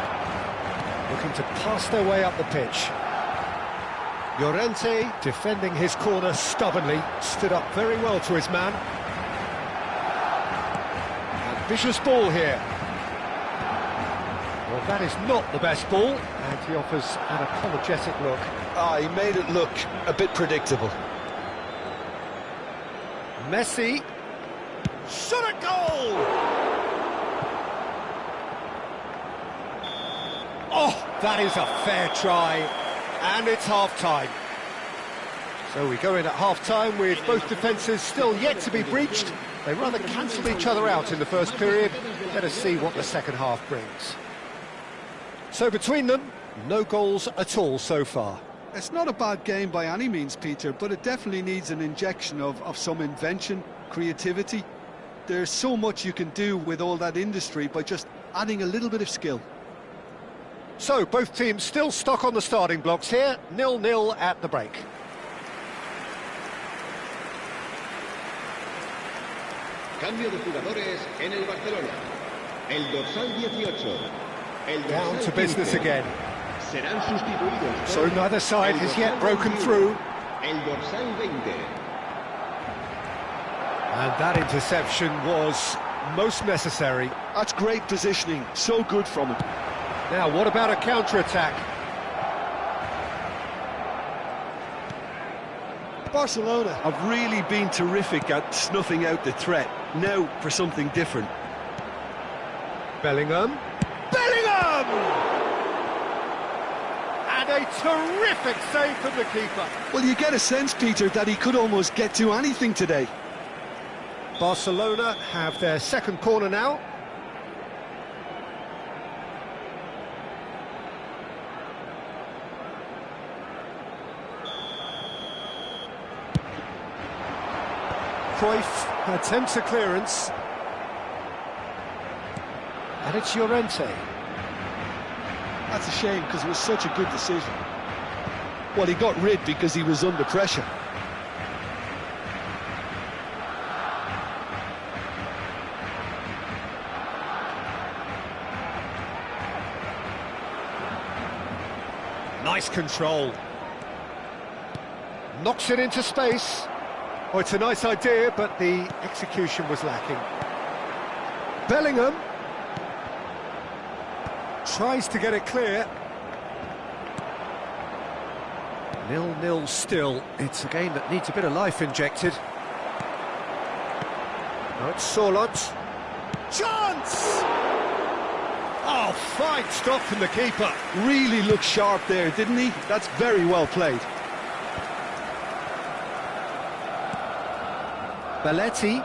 Looking to pass their way up the pitch. Llorente, defending his corner stubbornly, stood up very well to his man. Ambitious ball here. Well, that is not the best ball, and he offers an apologetic look. He made it look a bit predictable. Messi. Shot at goal! Oh, that is a fair try, and it's half-time. So we go in at half-time with both defences still yet to be breached. They rather cancelled each other out in the first period. Let us see what the second half brings. So between them, no goals at all so far. It's not a bad game by any means, Peter, but it definitely needs an injection of some invention, creativity. There's so much you can do with all that industry by just adding a little bit of skill. So both teams still stuck on the starting blocks here, 0-0 at the break. Cambio de jugadores en el Barcelona. El dorsal 18. El dorsal Down to business 15. again. Serán sustituidos. So neither side has yet broken through. El dorsal 20. And that interception was most necessary. That's great positioning, so good from him. Now, what about a counter-attack? Barcelona have really been terrific at snuffing out the threat. Now for something different. Bellingham. Bellingham! And a terrific save from the keeper. Well, you get a sense, Peter, that he could almost get to anything today. Barcelona have their second corner now. Cruyff attempts a clearance. And it's Llorente. That's a shame, because it was such a good decision. Well, he got rid because he was under pressure. Nice control. Knocks it into space. Oh, it's a nice idea, but the execution was lacking. Bellingham tries to get it clear. 0-0 still. It's a game that needs a bit of life injected. Now it's Solot. Chance! Oh, fine stop from the keeper. Really looked sharp there, didn't he? That's very well played. Belletti.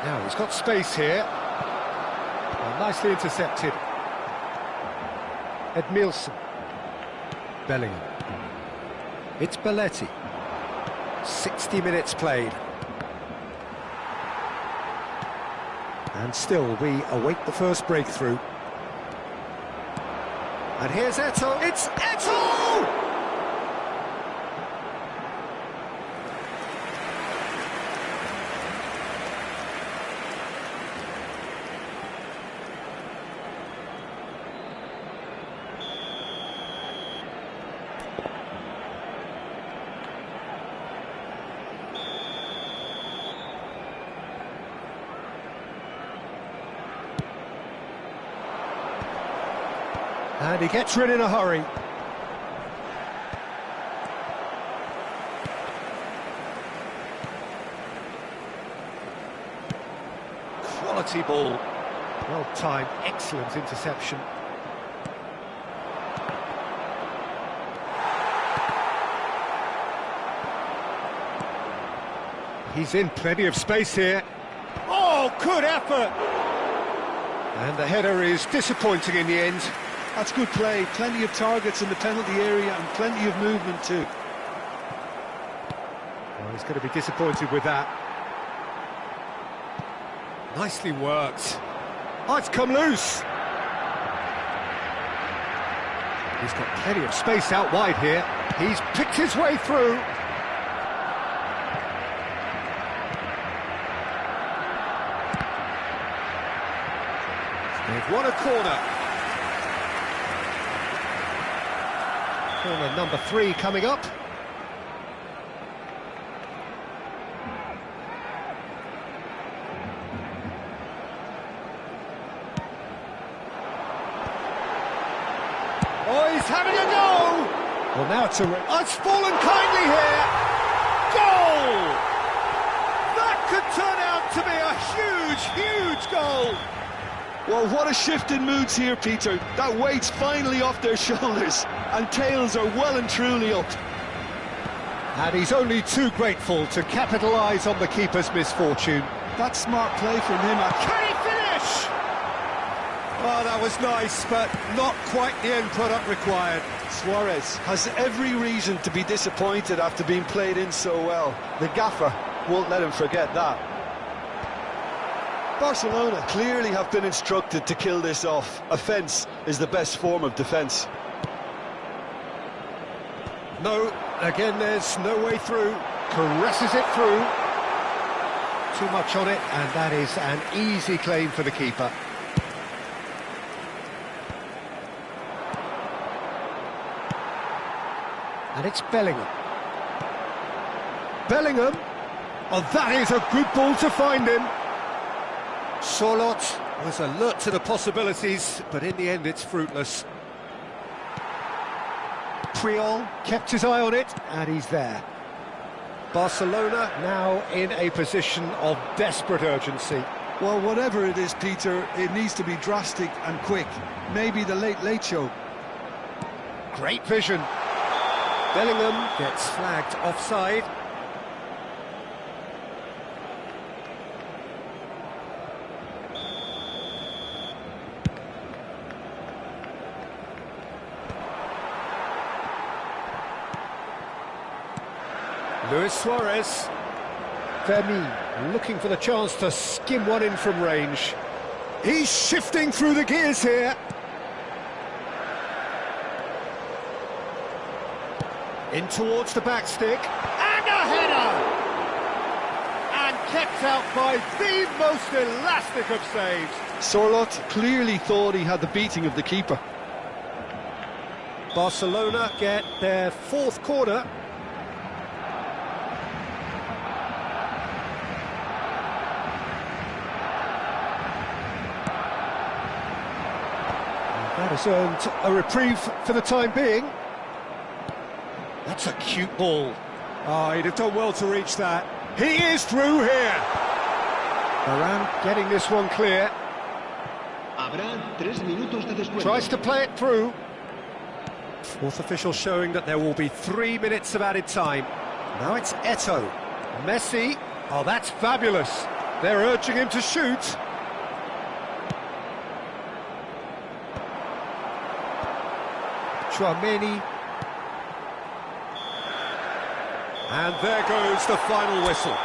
Now he's got space here. Well, nicely intercepted. Edmilson. Bellingham. It's Belletti. 60 minutes played. And still, we await the first breakthrough. And here's Eto'o. It's Eto'o! And he gets rid in a hurry. Quality ball. Well timed, excellent interception. He's in plenty of space here. Oh, good effort! And the header is disappointing in the end. That's good play, plenty of targets in the penalty area and plenty of movement too. Well, he's going to be disappointed with that. Nicely worked. Oh, it's come loose. He's got plenty of space out wide here. He's picked his way through. They've won a corner. Corner number 3 coming up. Oh, he's having a go! Well, now it's it's fallen kindly here! Goal! That could turn out to be a huge, huge goal! Well, what a shift in moods here, Peter. That weight's finally off their shoulders, and tails are well and truly up. And he's only too grateful to capitalise on the keeper's misfortune. That's smart play from him. Can he finish? Oh, that was nice, but not quite the end product required. Suarez has every reason to be disappointed after being played in so well. The gaffer won't let him forget that. Barcelona clearly have been instructed to kill this off. Offence is the best form of defence. No, again there's no way through. Caresses it through. Too much on it, and that is an easy claim for the keeper. And it's Bellingham. Bellingham! Oh, that is a good ball to find him. Sorloth was alert to the possibilities, but in the end it's fruitless. Puyol kept his eye on it, and he's there. Barcelona now in a position of desperate urgency. Well, whatever it is, Peter, it needs to be drastic and quick. Maybe the late show. Great vision. Bellingham gets flagged offside. Luis Suarez. Fermin looking for the chance to skim one in from range. He's shifting through the gears here. In towards the back stick. And a header! And kept out by the most elastic of saves. Sorloth clearly thought he had the beating of the keeper. Barcelona get their 4th corner. That has earned a reprieve for the time being. That's a cute ball. Oh, he'd have done well to reach that. He is through here. Varane getting this one clear. Tries to play it through. 4th official showing that there will be 3 minutes of added time. Now it's Eto'o. Messi. Oh, that's fabulous. They're urging him to shoot. Chouameni. And there goes the final whistle.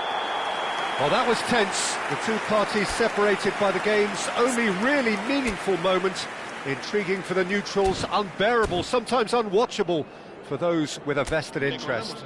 Well, that was tense. The two parties separated by the game's only really meaningful moment. Intriguing for the neutrals, unbearable, sometimes unwatchable for those with a vested interest.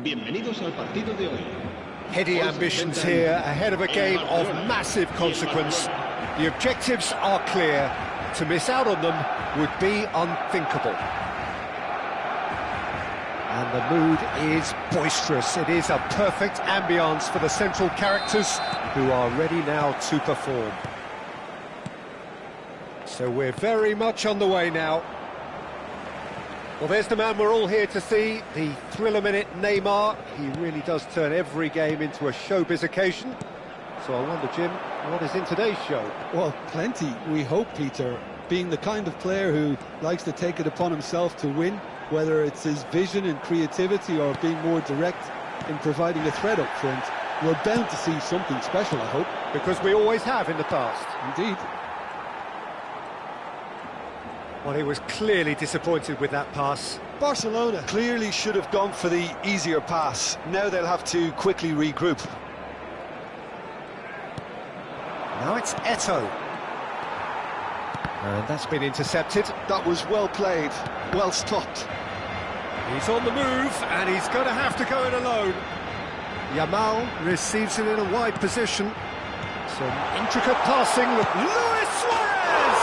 Bienvenidos al partido de hoy. Heady ambitions here, ahead of a game of massive consequence. The objectives are clear. To miss out on them would be unthinkable. And the mood is boisterous. It is a perfect ambience for the central characters who are ready now to perform. So we're very much on the way now. Well, there's the man we're all here to see, the thriller-minute Neymar. He really does turn every game into a showbiz occasion. So I wonder, Jim, what is in today's show? Well, plenty, we hope, Peter. Being the kind of player who likes to take it upon himself to win, whether it's his vision and creativity or being more direct in providing a threat up front, we're bound to see something special, I hope. Because we always have in the past. Indeed. Well, he was clearly disappointed with that pass. Barcelona clearly should have gone for the easier pass. Now they'll have to quickly regroup. Now it's Eto'o. And that's been intercepted. That was well played, well stopped. He's on the move, and he's going to have to go it alone. Yamal receives it in a wide position. Some intricate passing. Luis Suarez!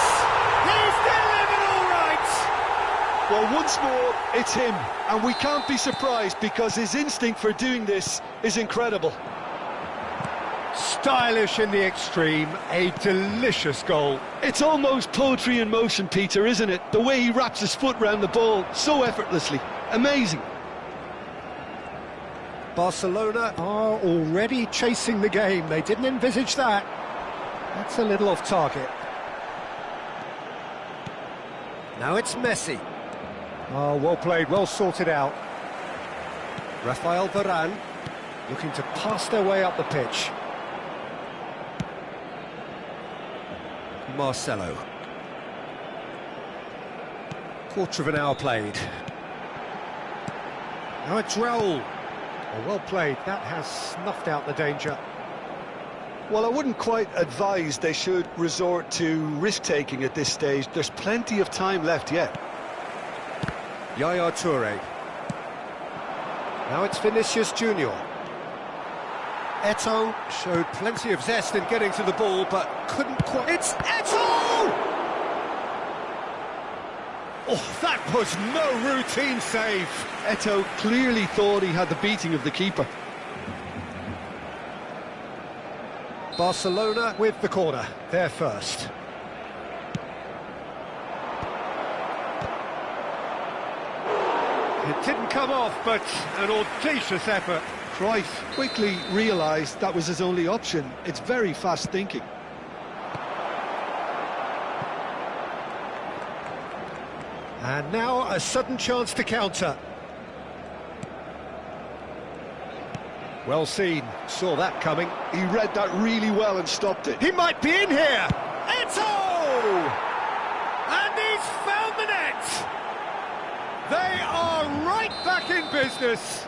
He's delivered all right! Well, once more, it's him. And we can't be surprised because his instinct for doing this is incredible. Stylish in the extreme, a delicious goal. It's almost poetry in motion, Peter, isn't it? The way he wraps his foot round the ball so effortlessly. Amazing. Barcelona are already chasing the game. They didn't envisage that. That's a little off target. Now it's Messi. Oh, well played, well sorted out. Rafael Varane looking to pass their way up the pitch. Marcelo. Quarter of an hour played. Now it's Raul. Oh, well played, that has snuffed out the danger. Well, I wouldn't quite advise they should resort to risk-taking at this stage. There's plenty of time left yet. Yaya Toure. Now it's Vinicius Junior. Eto'o showed plenty of zest in getting to the ball, but couldn't quite... It's Eto'o! Oh, that was no routine save. Eto'o clearly thought he had the beating of the keeper. Barcelona with the corner, they're first. It didn't come off, but an audacious effort. Cruyff quickly realised that was his only option. It's very fast thinking. And now a sudden chance to counter. Well seen, saw that coming. He read that really well and stopped it. He might be in here! Eto'o! And he's found the net! They are right back in business.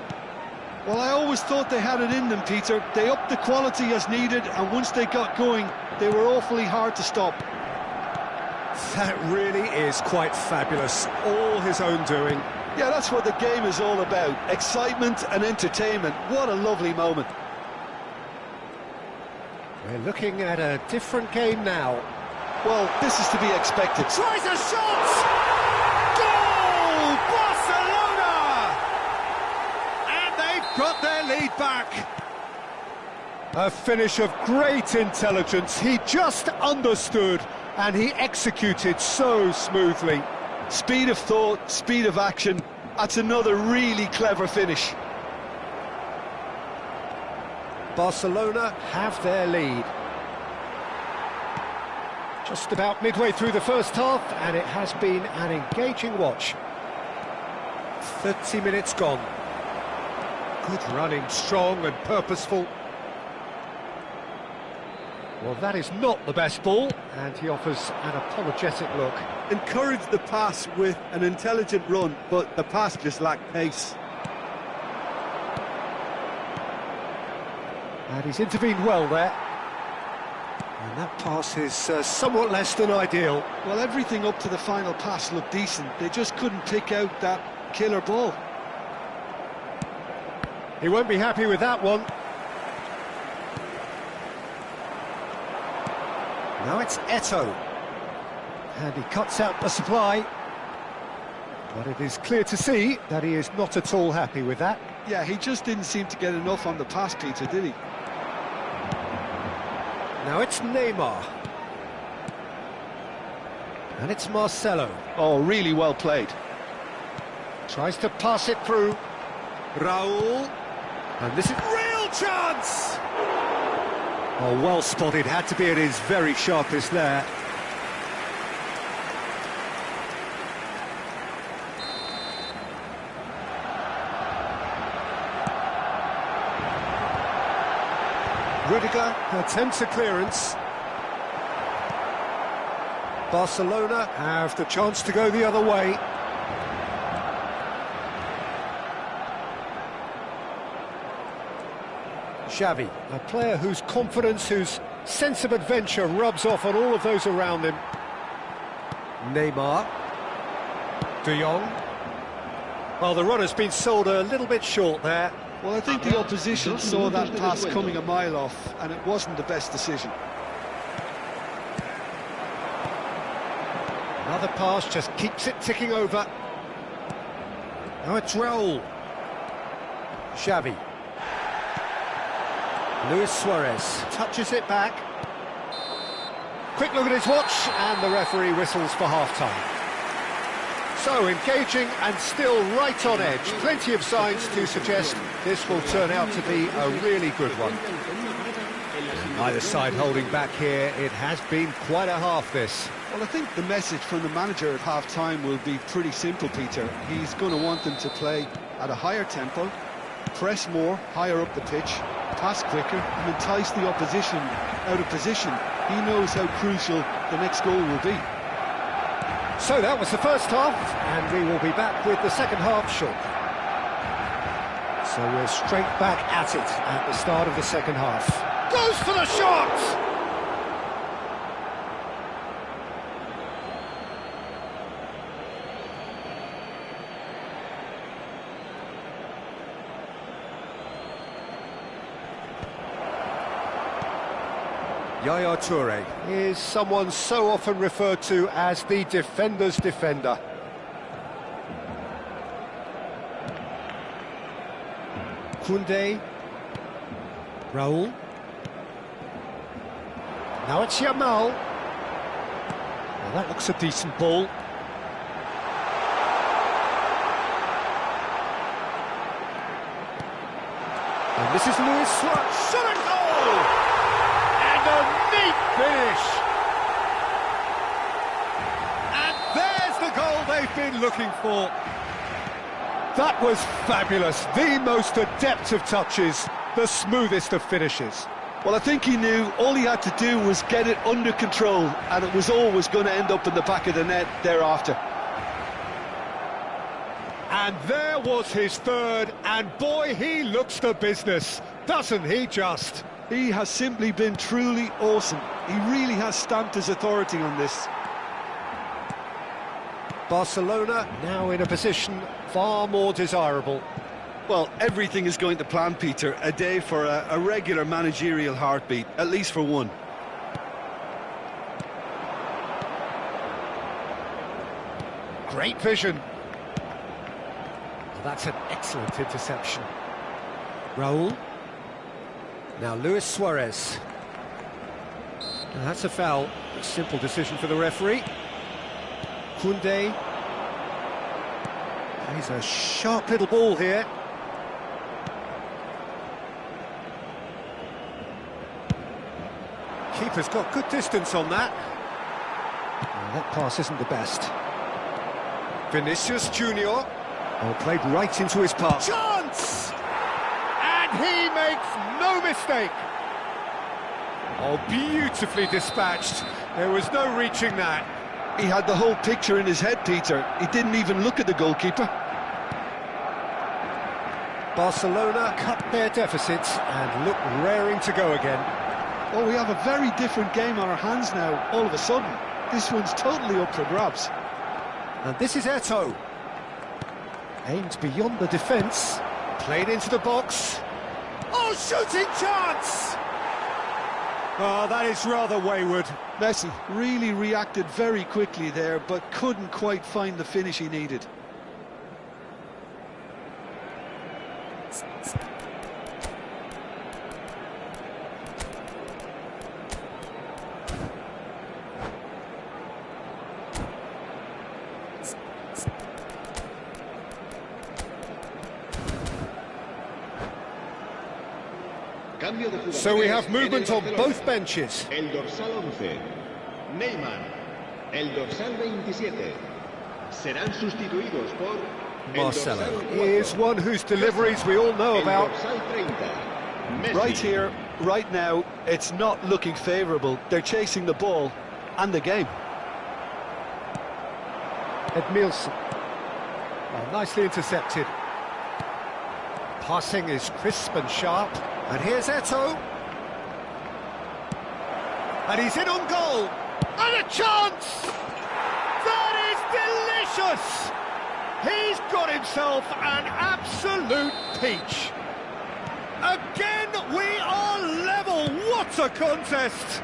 Well, I always thought they had it in them, Peter. They upped the quality as needed, and once they got going, they were awfully hard to stop. That really is quite fabulous, all his own doing. Yeah, that's what the game is all about. Excitement and entertainment. What a lovely moment. We're looking at a different game now. Well, this is to be expected. Tries a shot! Goal! Barcelona! And they've got their lead back. A finish of great intelligence. He just understood and he executed so smoothly. Speed of thought, speed of action. That's another really clever finish. Barcelona have their lead. Just about midway through the first half, and it has been an engaging watch. 30 minutes gone. Good running, strong and purposeful. Well, that is not the best ball, and he offers an apologetic look. Encouraged the pass with an intelligent run, but the pass just lacked pace. And he's intervened well there. And that pass is somewhat less than ideal. Well, everything up to the final pass looked decent. They just couldn't pick out that killer ball. He won't be happy with that one. Now it's Eto'o. And he cuts out the supply. But it is clear to see that he is not at all happy with that. Yeah, he just didn't seem to get enough on the pass, Peter, did he? Now it's Neymar. And it's Marcelo. Oh, really well played. Tries to pass it through. Raul. And this is real chance! Oh, well spotted, had to be at his very sharpest there. Rudiger attempts a clearance. Barcelona have the chance to go the other way. Xavi, a player whose confidence, whose sense of adventure rubs off on all of those around him. Neymar. De Jong. Well, the run has been sold a little bit short there. Well, I think the opposition saw that pass coming a mile off, and it wasn't the best decision. Another pass just keeps it ticking over. Now it's Raul. Xavi. Luis Suarez touches it back. Quick look at his watch, and the referee whistles for half-time. So, engaging and still right on edge. Plenty of signs to suggest this will turn out to be a really good one. Neither side holding back here. It has been quite a half, this. Well, I think the message from the manager at half-time will be pretty simple, Peter. He's going to want them to play at a higher tempo, press more, higher up the pitch, pass quicker, and entice the opposition out of position. He knows how crucial the next goal will be. So that was the first half, and we will be back with the second half shortly. So we're straight back at it at the start of the second half. Goes for the shot! Yaya Toure is someone so often referred to as the defender's defender. Koundé. Raul. Now it's Yamal. Well, that looks a decent ball. And this is Luis Suarez. Shot and goal! And a neat finish! And there's the goal they've been looking for. That was fabulous. The most adept of touches, the smoothest of finishes. Well, I think he knew all he had to do was get it under control, and it was always going to end up in the back of the net thereafter. And there was his third, and boy, he looks the business, doesn't he just? He has simply been truly awesome. He really has stamped his authority on this. Barcelona now in a position far more desirable. Well, everything is going to plan, Peter. A day for a regular managerial heartbeat, at least for one. Great vision. Well, that's an excellent interception. Raul. Now Luis Suarez. Now that's a foul. A simple decision for the referee. Koundé. He's a sharp little ball here. Keeper's got good distance on that. Well, that pass isn't the best. Vinicius Junior. Oh, played right into his path. Chance! And he makes no mistake. Oh, beautifully dispatched. There was no reaching that. He had the whole picture in his head, Peter. He didn't even look at the goalkeeper. Barcelona cut their deficits and look raring to go again. Well, we have a very different game on our hands now, all of a sudden. This one's totally up for grabs. And this is Eto'o. Aimed beyond the defence. Played into the box. Oh, shooting chance! Oh, that is rather wayward. Messi really reacted very quickly there, but couldn't quite find the finish he needed. So we have movement on both benches. El dorsal 11, Neymar. El dorsal 27. Serán sustituidos por Marcelo is one whose deliveries we all know about. Right here, right now, it's not looking favourable. They're chasing the ball and the game. Edmilson. Well, nicely intercepted. Passing is crisp and sharp. And here's Eto'o. And he's in on goal. And a chance! That is delicious! He's got himself an absolute peach. Again, we are level. What a contest!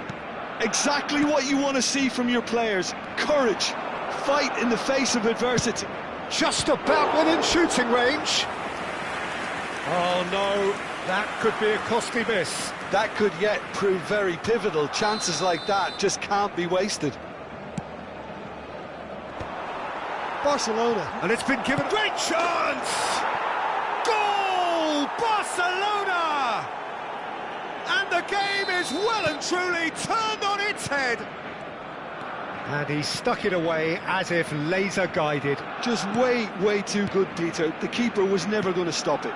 Exactly what you want to see from your players. Courage, fight in the face of adversity. Just about within shooting range. Oh no, that could be a costly miss. That could yet prove very pivotal. Chances like that just can't be wasted. Barcelona. And it's been given. Great chance! Goal! Barcelona! And the game is well and truly turned on its head. And he stuck it away as if laser guided. Just way too good, Peter. The keeper was never going to stop it.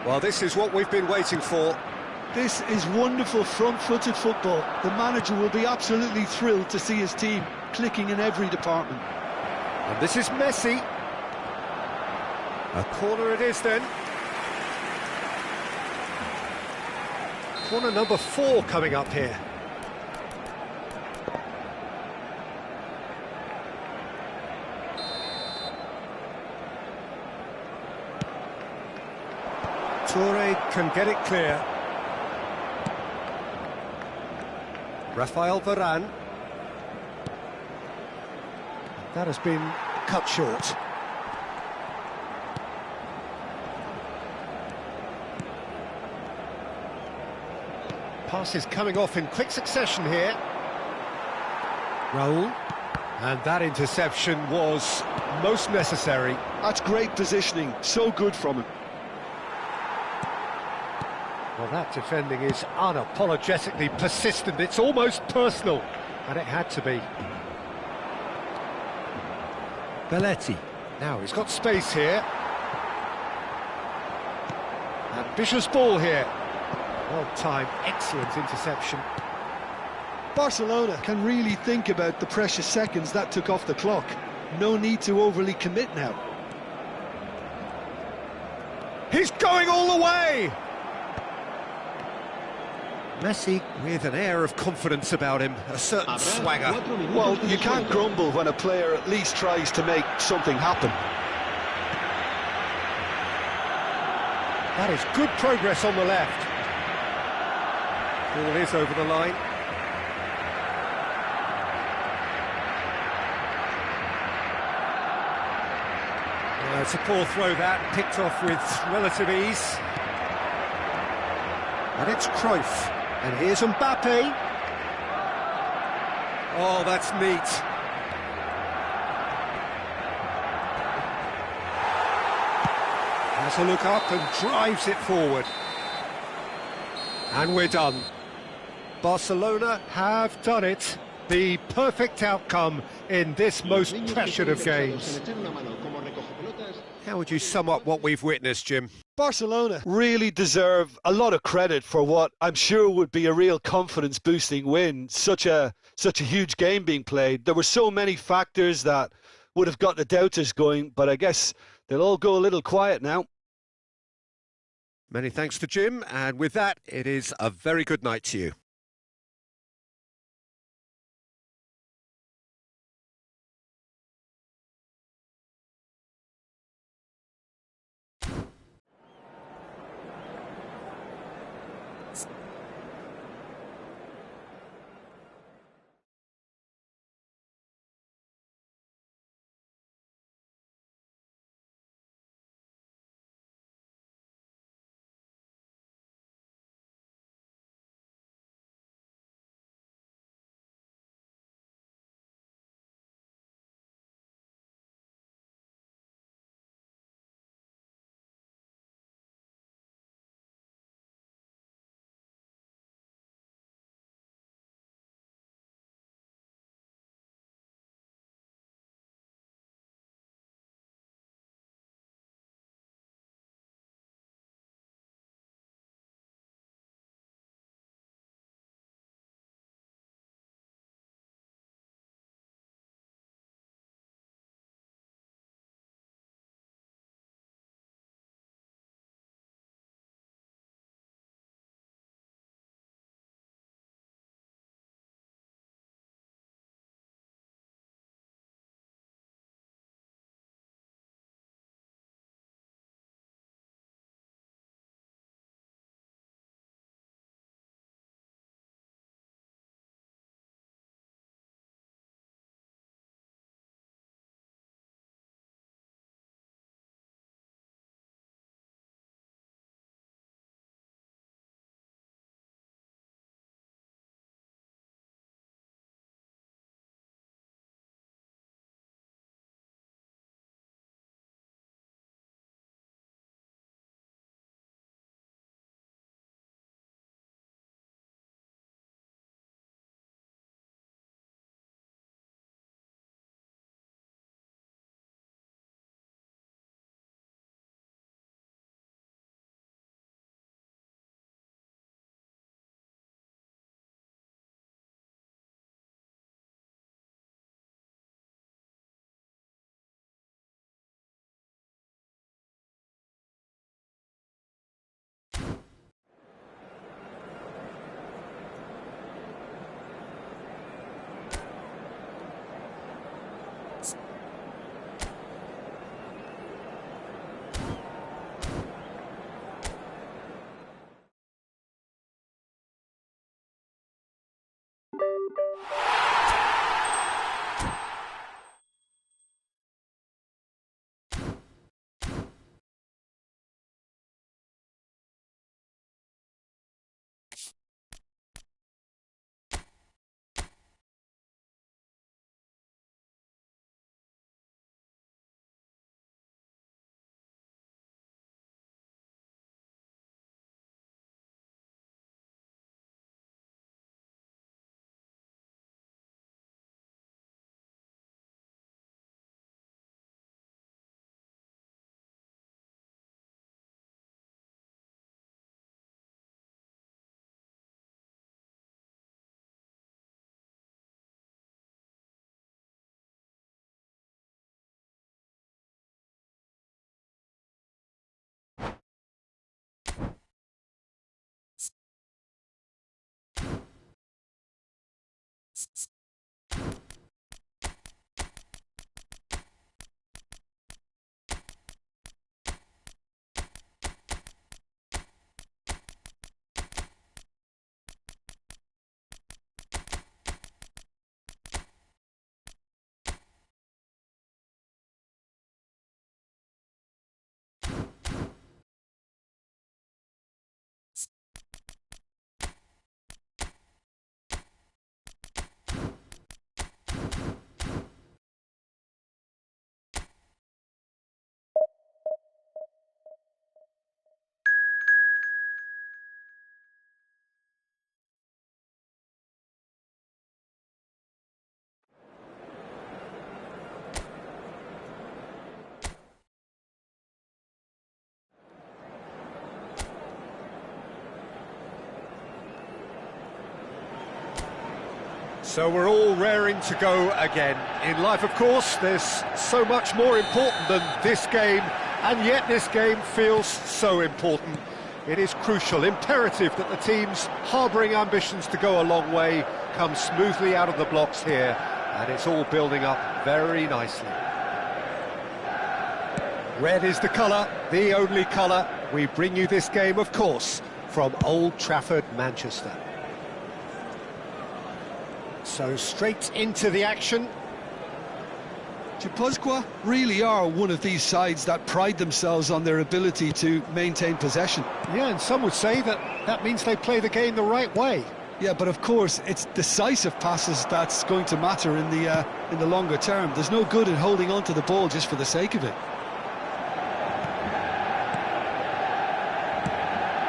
Well, this is what we've been waiting for. This is wonderful front-footed football. The manager will be absolutely thrilled to see his team clicking in every department. And this is Messi. A corner it is then. Corner number 4 coming up here. Toure can get it clear. Rafael Varane. That has been cut short. Passes coming off in quick succession here. Raul. And that interception was most necessary. That's great positioning, so good from him. Well, that defending is unapologetically persistent. It's almost personal, and it had to be. Belletti. Now he's got space here. Ambitious ball here. Well timed, excellent interception. Barcelona can really think about the precious seconds that took off the clock. No need to overly commit now. He's going all the way! Messi with an air of confidence about him, a certain swagger. Well, you can't grumble when a player at least tries to make something happen. That is good progress on the left. Ball is over the line. It's a poor throw that, picked off with relative ease. And it's Cruyff. And here's Mbappe. Oh, that's neat. Has a look up and drives it forward. And we're done. Barcelona have done it. The perfect outcome in this most pressured of games. How would you sum up what we've witnessed, Jim? Barcelona really deserve a lot of credit for what I'm sure would be a real confidence-boosting win. Such a huge game being played. There were so many factors that would have got the doubters going, but I guess they'll all go a little quiet now. Many thanks to Jim, and with that, it is a very good night to you. So we're all raring to go again. In life, of course, there's so much more important than this game, and yet this game feels so important. It is crucial, imperative that the teams harbouring ambitions to go a long way come smoothly out of the blocks here, and it's all building up very nicely. Red is the colour, the only colour. We bring you this game, of course, from Old Trafford, Manchester. So straight into the action. Guipúzcoa really are one of these sides that pride themselves on their ability to maintain possession. Yeah, and some would say that that means they play the game the right way. Yeah, but of course, it's decisive passes that's going to matter in the longer term. There's no good in holding on to the ball just for the sake of it.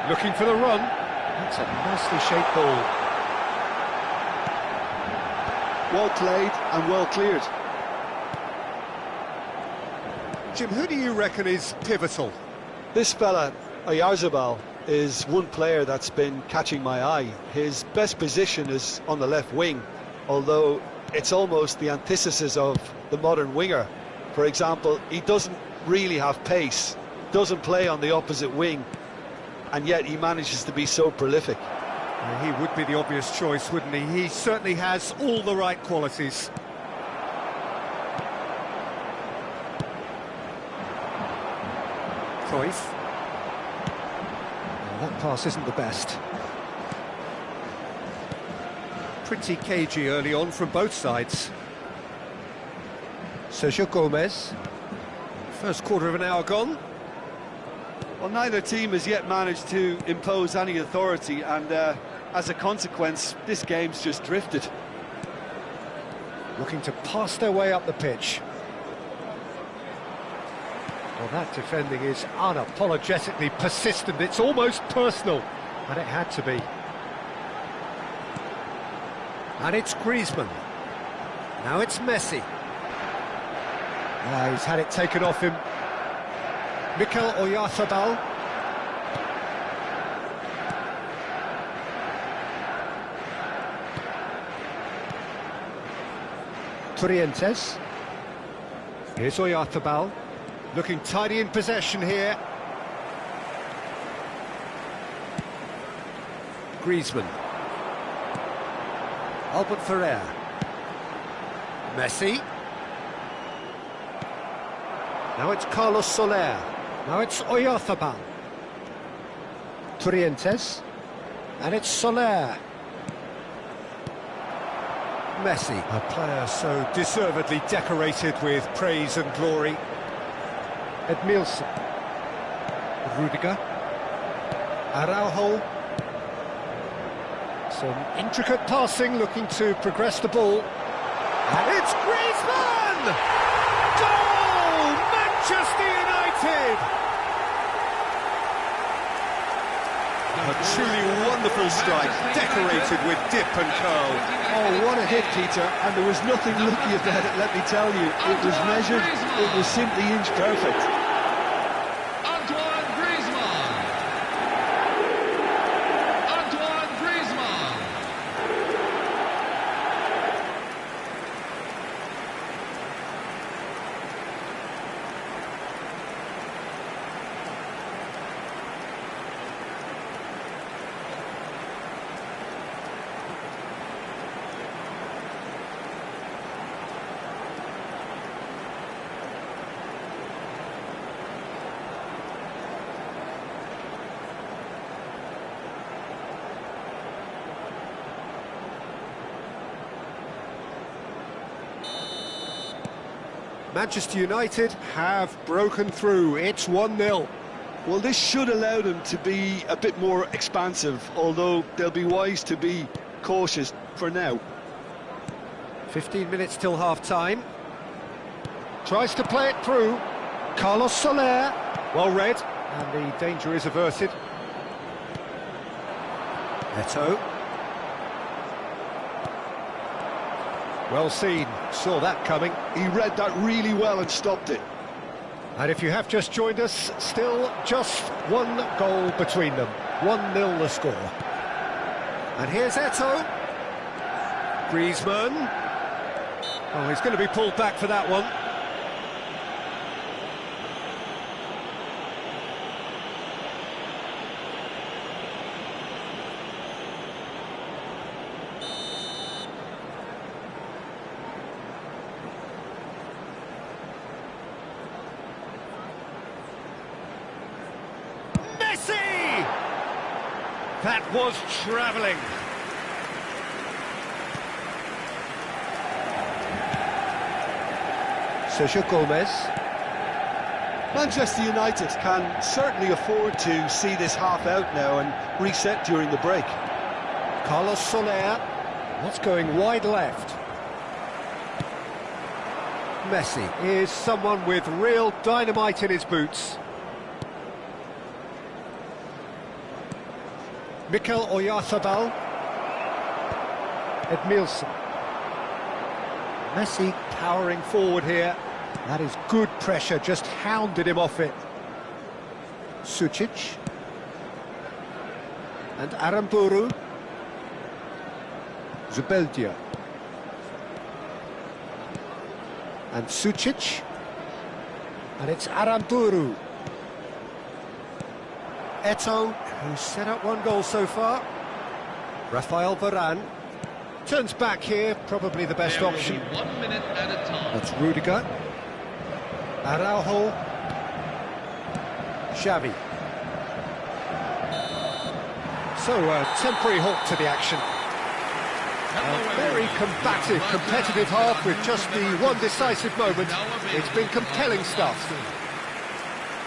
Looking for the run. That's a nicely shaped ball. Well played and well cleared. Jim, who do you reckon is pivotal? This fella, Oyarzabal, is one player that's been catching my eye. His best position is on the left wing, although it's almost the antithesis of the modern winger. For example, he doesn't really have pace, doesn't play on the opposite wing, and yet he manages to be so prolific. He would be the obvious choice, wouldn't he? He certainly has all the right qualities. Cruyff. Well, that pass isn't the best. Pretty cagey early on from both sides. Sergio Gomez. First quarter of an hour gone. Well, neither team has yet managed to impose any authority, and as a consequence, this game's just drifted. Looking to pass their way up the pitch. Well, that defending is unapologetically persistent. It's almost personal, and it had to be. And it's Griezmann. Now it's Messi. He's had it taken off him. Mikel Oyarzabal. Torrientes. Here's Oyarzabal, looking tidy in possession here. Griezmann. Albert Ferrer. Messi. Now it's Carlos Soler. Now it's Oyarzabal. Torrientes. And it's Soler. Messi, a player so deservedly decorated with praise and glory. Edmilson. Rudiger. Araujo. Some intricate passing, looking to progress the ball. And it's Griezmann! Goal! Manchester United! A truly wonderful strike, decorated with dip and curl. Oh, what a hit, Peter, and there was nothing lucky about it, let me tell you. It was measured, it was simply inch perfect. Antoine Griezmann. Antoine Griezmann. Manchester United have broken through. It's 1-0. Well, this should allow them to be a bit more expansive, although they'll be wise to be cautious for now. 15 minutes till half-time. Tries to play it through. Carlos Soler, well read, and the danger is averted. Eto'o. Well seen, saw that coming. He read that really well and stopped it. And if you have just joined us, still just one goal between them. 1-0 the score. And here's Eto'o. Griezmann. Oh, he's going to be pulled back for that one. That was travelling. Sergio Gomez. Manchester United can certainly afford to see this half out now and reset during the break. Carlos Soler. What's going wide left? Messi is someone with real dynamite in his boots. Mikel Oyarzabal. Edmilson. Messi powering forward here. That is good pressure, just hounded him off it. Sucic. And Aramburu. Zubeldia. And Sucic. And it's Aramburu. Eto'o, who's set up one goal so far. Rafael Varane turns back here, probably the best option. 1 minute at a time. That's Rudiger. Araujo. Xavi. So a temporary halt to the action. A very combative, competitive half with just the one decisive moment. It's been compelling stuff.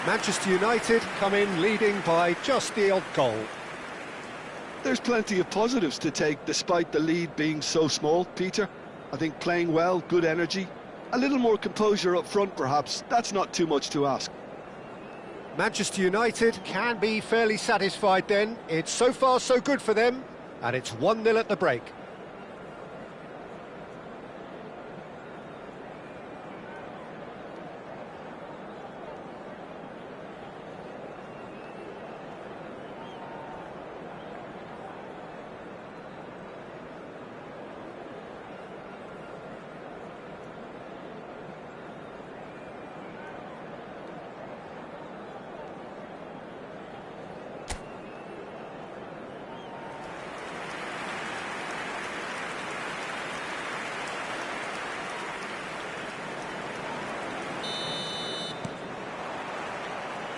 Manchester United come in leading by just the odd goal. There's plenty of positives to take despite the lead being so small, Peter. I think playing well, good energy, a little more composure up front perhaps, that's not too much to ask. Manchester United can be fairly satisfied then. It's so far so good for them, and it's 1-0 at the break.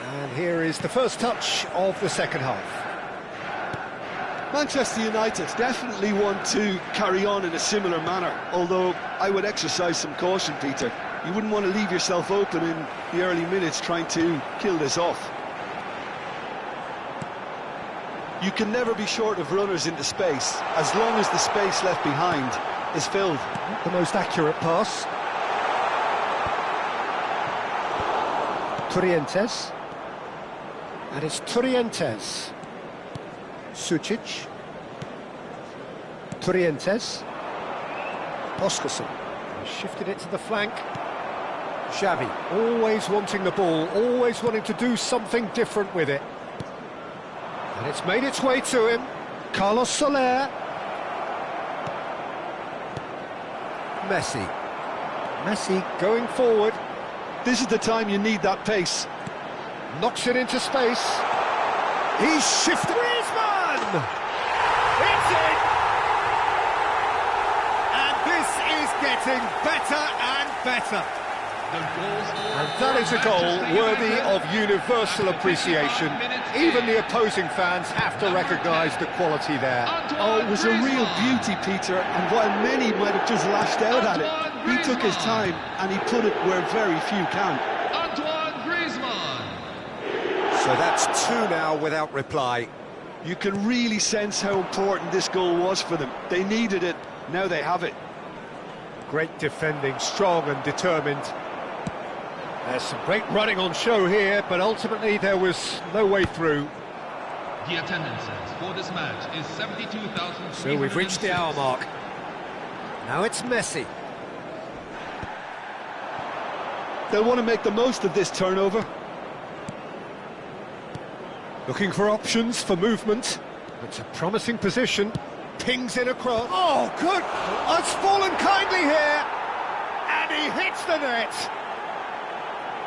And here is the first touch of the second half. Manchester United definitely want to carry on in a similar manner, although I would exercise some caution, Peter. You wouldn't want to leave yourself open in the early minutes trying to kill this off. You can never be short of runners into space, as long as the space left behind is filled. Not the most accurate pass. Trientes. And it's Trientes. Sucic. Trientes. Oscarson. Shifted it to the flank. Xavi, always wanting the ball, always wanting to do something different with it. And it's made its way to him. Carlos Soler. Messi. Messi going forward. This is the time you need that pace. Knocks it into space. He's shifted. Griezmann! It's in! And this is getting better and better. And that is a goal worthy of universal appreciation. Even the opposing fans have to recognise the quality there. Oh, it was a real beauty, Peter, and while many might have just lashed out at it, He took his time and he put it where very few can. So that's 2 now without reply. You can really sense how important this goal was for them. They needed it, now they have it. Great defending, strong and determined. There's some great running on show here, but ultimately there was no way through. The attendance for this match is 72,000. So we've reached the hour mark. Now it's Messi. They'll want to make the most of this turnover. Looking for options for movement. It's a promising position. Pings in across. Oh, good! It's fallen kindly here! And he hits the net!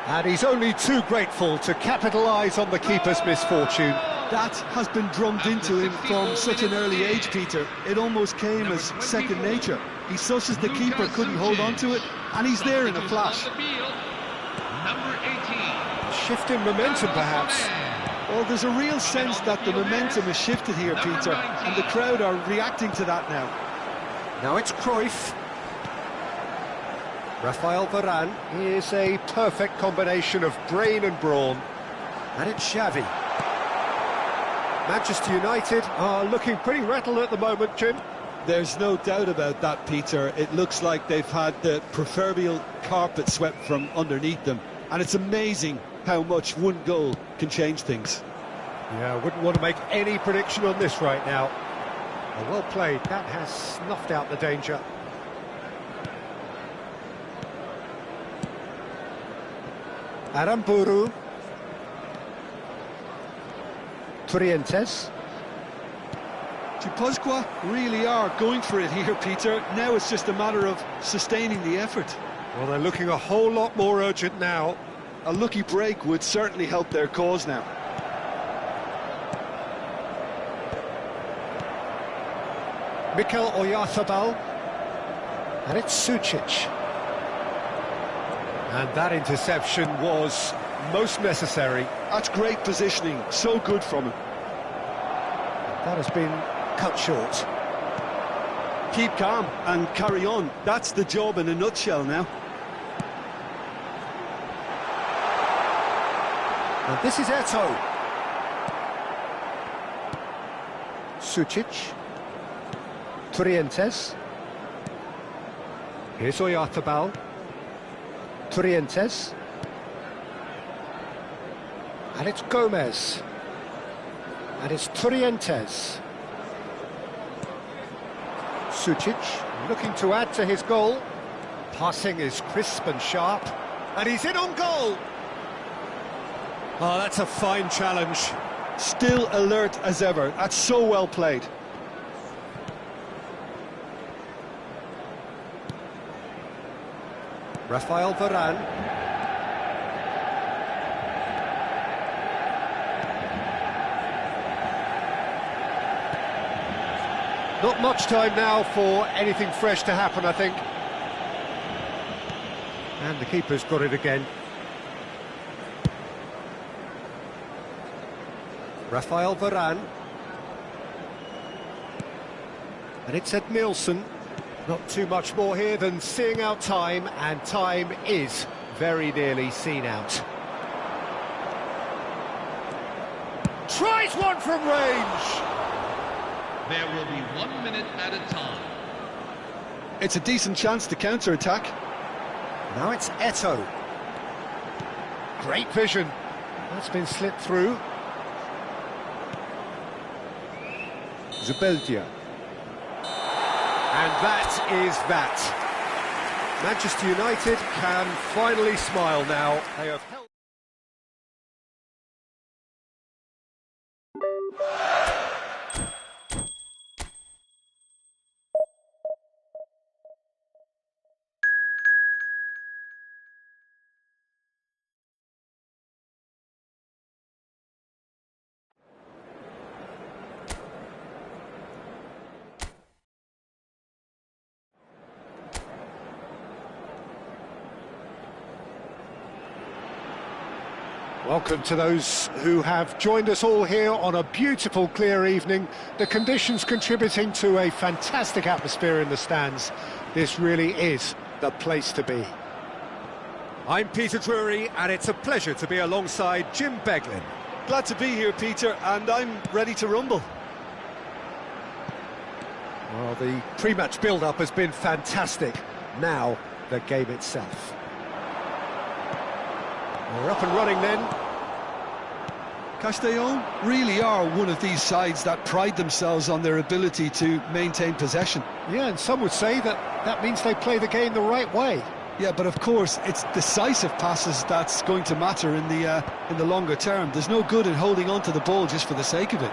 And he's only too grateful to capitalise on the keeper's misfortune. That has been drummed into him from such an early age, Peter. It almost came as second nature. He susses the keeper couldn't hold on to it, and he's there in a flash. Number 18. Shift in momentum, perhaps. Well, there's a real sense that the momentum has shifted here, Peter, and the crowd are reacting to that now. Now it's Cruyff. Rafael Varane is a perfect combination of brain and brawn. And it's Xavi. Manchester United are looking pretty rattled at the moment, Jim. There's no doubt about that, Peter. It looks like they've had the proverbial carpet swept from underneath them. And it's amazing how much one goal can change things. Yeah, I wouldn't want to make any prediction on this right now. Well played. That has snuffed out the danger. Aramburu. Trientes. Chipuzkoa really are going for it here, Peter. Now it's just a matter of sustaining the effort. Well, they're looking a whole lot more urgent now. A lucky break would certainly help their cause now. Mikel Oyarzabal. And it's Sucic. And that interception was most necessary. That's great positioning, so good from him. That has been cut short. Keep calm and carry on. That's the job in a nutshell now. And this is Eto'o. Sucic. Trientes. Here's Oyarzabal. Trientes. And it's Gomez. And it's Trientes. Sucic looking to add to his goal. Passing is crisp and sharp. And he's in on goal. Oh, that's a fine challenge. Still alert as ever. That's so well played. Rafael Varane. Not much time now for anything fresh to happen, I think. And the keeper's got it again. Rafael Varane. And it's Ed Nielsen. Not too much more here than seeing out time, and time is very nearly seen out. Tries one from range! There will be 1 minute at a time. It's a decent chance to counter-attack. Now it's Eto'o. Great vision. That's been slipped through. Zubeldia. And that is that. Manchester United can finally smile now. They have held... Welcome to those who have joined us all here on a beautiful, clear evening. The conditions contributing to a fantastic atmosphere in the stands. This really is the place to be. I'm Peter Drury, and it's a pleasure to be alongside Jim Beglin. Glad to be here, Peter, and I'm ready to rumble. Well, the pre-match build-up has been fantastic. Now, the game itself. We're up and running then. Castellón really are one of these sides that pride themselves on their ability to maintain possession. Yeah, and some would say that means they play the game the right way. Yeah, but of course, it's decisive passes that's going to matter in the longer term. There's no good in holding on to the ball just for the sake of it.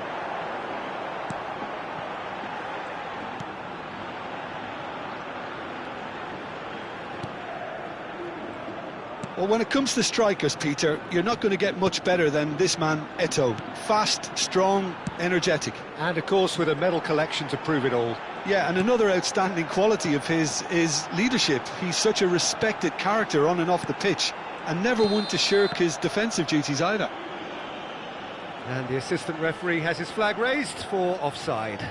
Well, when it comes to strikers, Peter, you're not going to get much better than this man, Eto'o. Fast, strong, energetic. And, of course, with a medal collection to prove it all. Yeah, and another outstanding quality of his is leadership. He's such a respected character on and off the pitch, and never one to shirk his defensive duties either. And the assistant referee has his flag raised for offside.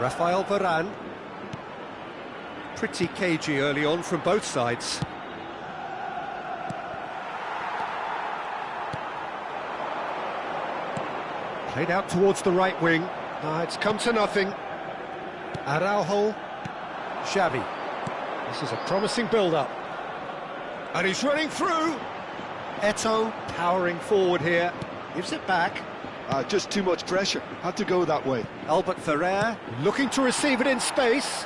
Rafael Varane. Pretty cagey early on from both sides. Played out towards the right wing. It's come to nothing. Araujo. Xavi. This is a promising build-up. And he's running through. Eto'o powering forward here. Gives it back. Just too much pressure. Had to go that way. Albert Ferrer looking to receive it in space.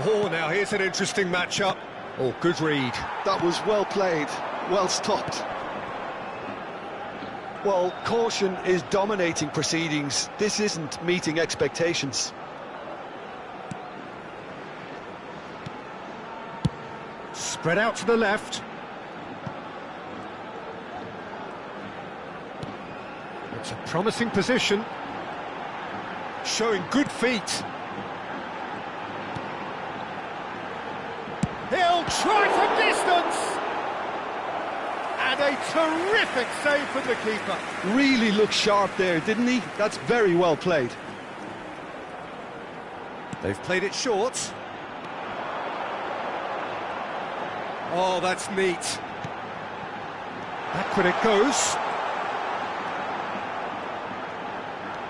Oh, now here's an interesting matchup. Oh, good read. That was well played, well stopped. Well, caution is dominating proceedings. This isn't meeting expectations. Spread out to the left. It's a promising position. Showing good feet. He'll try from distance! And a terrific save from the keeper. Really looked sharp there, didn't he? That's very well played. They've played it short. Oh, that's neat. Backward it goes.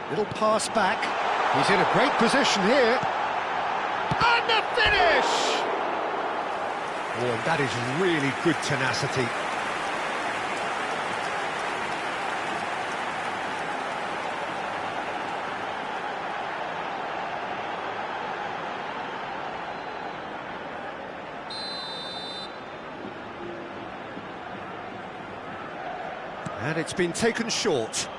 Little pass back. He's in a great position here. And the finish! Oh, and that is really good tenacity. And it's been taken short.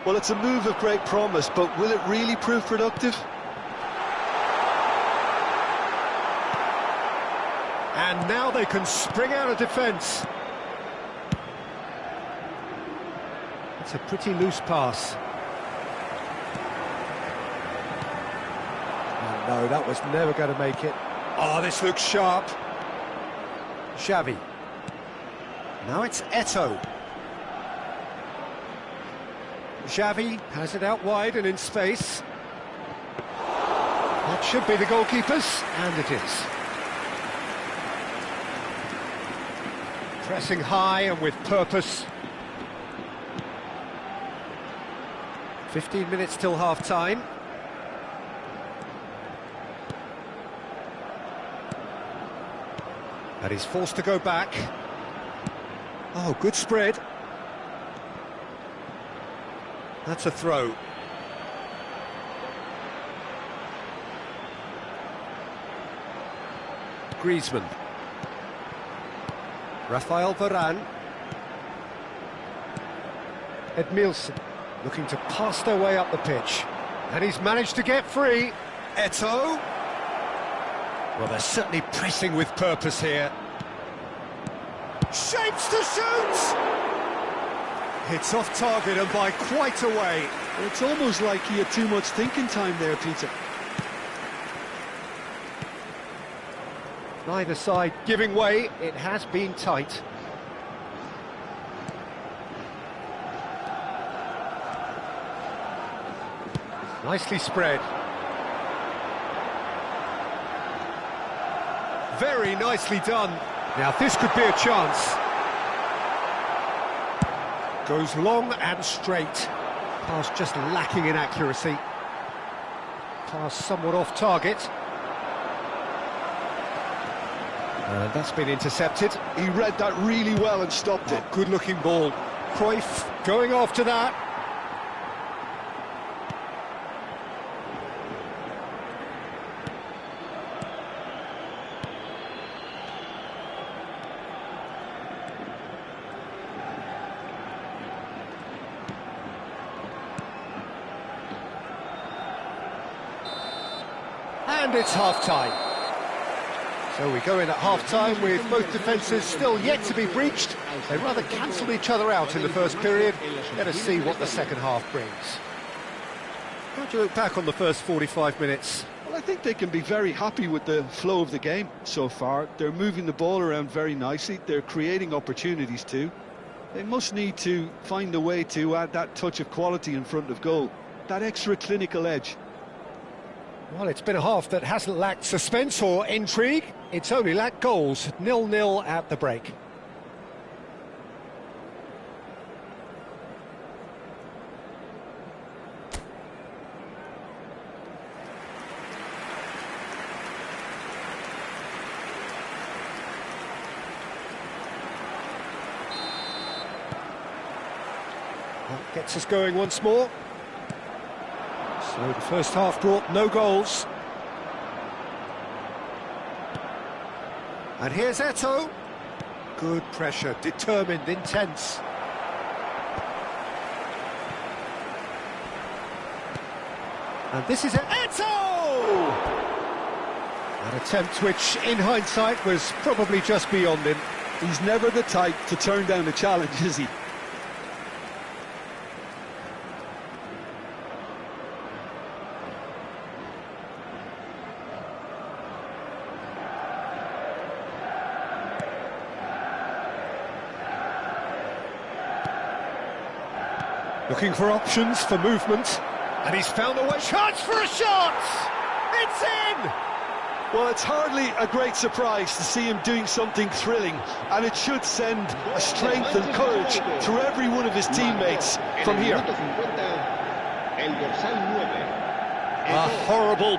Well, it's a move of great promise, but will it really prove productive? And now they can spring out of defence. It's a pretty loose pass. Oh, no, that was never going to make it. Oh, this looks sharp. Xavi. Now it's Eto'o. Xavi has it out wide and in space. That should be the goalkeeper's, and it is. Pressing high and with purpose. 15 minutes till half-time. And he's forced to go back. Oh, good spread. That's a throw. Griezmann. Rafael Varane. Edmilson looking to pass their way up the pitch. And he's managed to get free. Eto'o. Well, they're certainly pressing with purpose here. Shapes to shoot! It's off target and by quite a way. It's almost like he had too much thinking time there, Peter. Neither side giving way, it has been tight. Nicely spread. Very nicely done. Now this could be a chance. Goes long and straight. Pass just lacking in accuracy. Pass somewhat off target. And that's been intercepted. He read that really well and stopped it. Good-looking ball. Cruyff going after that. And it's half-time. So we go in at half-time with both defences still yet to be breached. They rather cancelled each other out in the first period. Let us see what the second half brings. How do you look back on the first 45 minutes? Well, I think they can be very happy with the flow of the game so far. They're moving the ball around very nicely. They're creating opportunities too. They must need to find a way to add that touch of quality in front of goal, that extra clinical edge. Well, it's been a half that hasn't lacked suspense or intrigue. It's only lacked goals. 0-0 at the break. That gets us going once more. So the first half brought no goals. And here's Eto'o. Good pressure, determined, intense. And this is Eto'o! An attempt which, in hindsight, was probably just beyond him. He's never the type to turn down a challenge, is he? Looking for options for movement, and he's found a way. Chance for a shot! It's in! Well, it's hardly a great surprise to see him doing something thrilling, and it should send a strength and courage through every one of his teammates from here. A horrible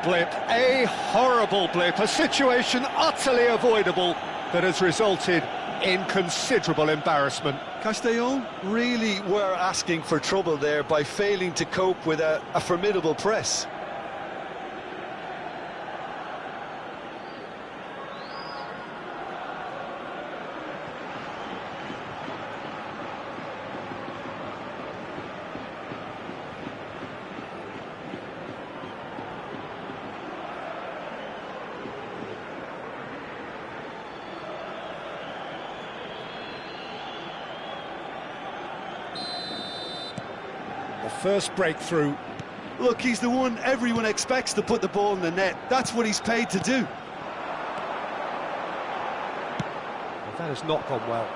blip, a situation utterly avoidable that has resulted in considerable embarrassment. Castellón really were asking for trouble there by failing to cope with a formidable press. First breakthrough. Look, he's the one everyone expects to put the ball in the net. That's what he's paid to do. Well, that has not gone well.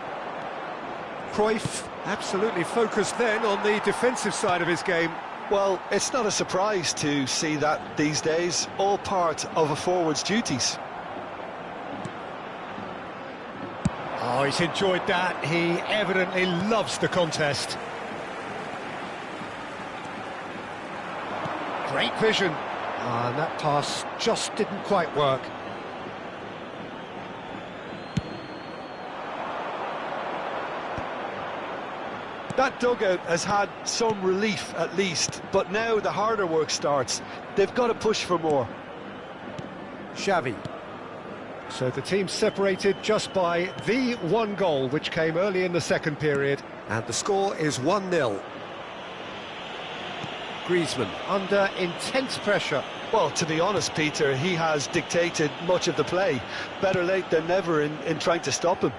Cruyff absolutely focused then on the defensive side of his game. Well, it's not a surprise to see that these days, all part of a forward's duties. Oh, he's enjoyed that. He evidently loves the contest. Great vision. And that pass just didn't quite work. That dugout has had some relief at least, but now the harder work starts. They've got to push for more. Xavi. So the team separated just by the one goal, which came early in the second period. And the score is 1-0. Griezmann under intense pressure. Well, to be honest, Peter, he has dictated much of the play. Better late than never in trying to stop him.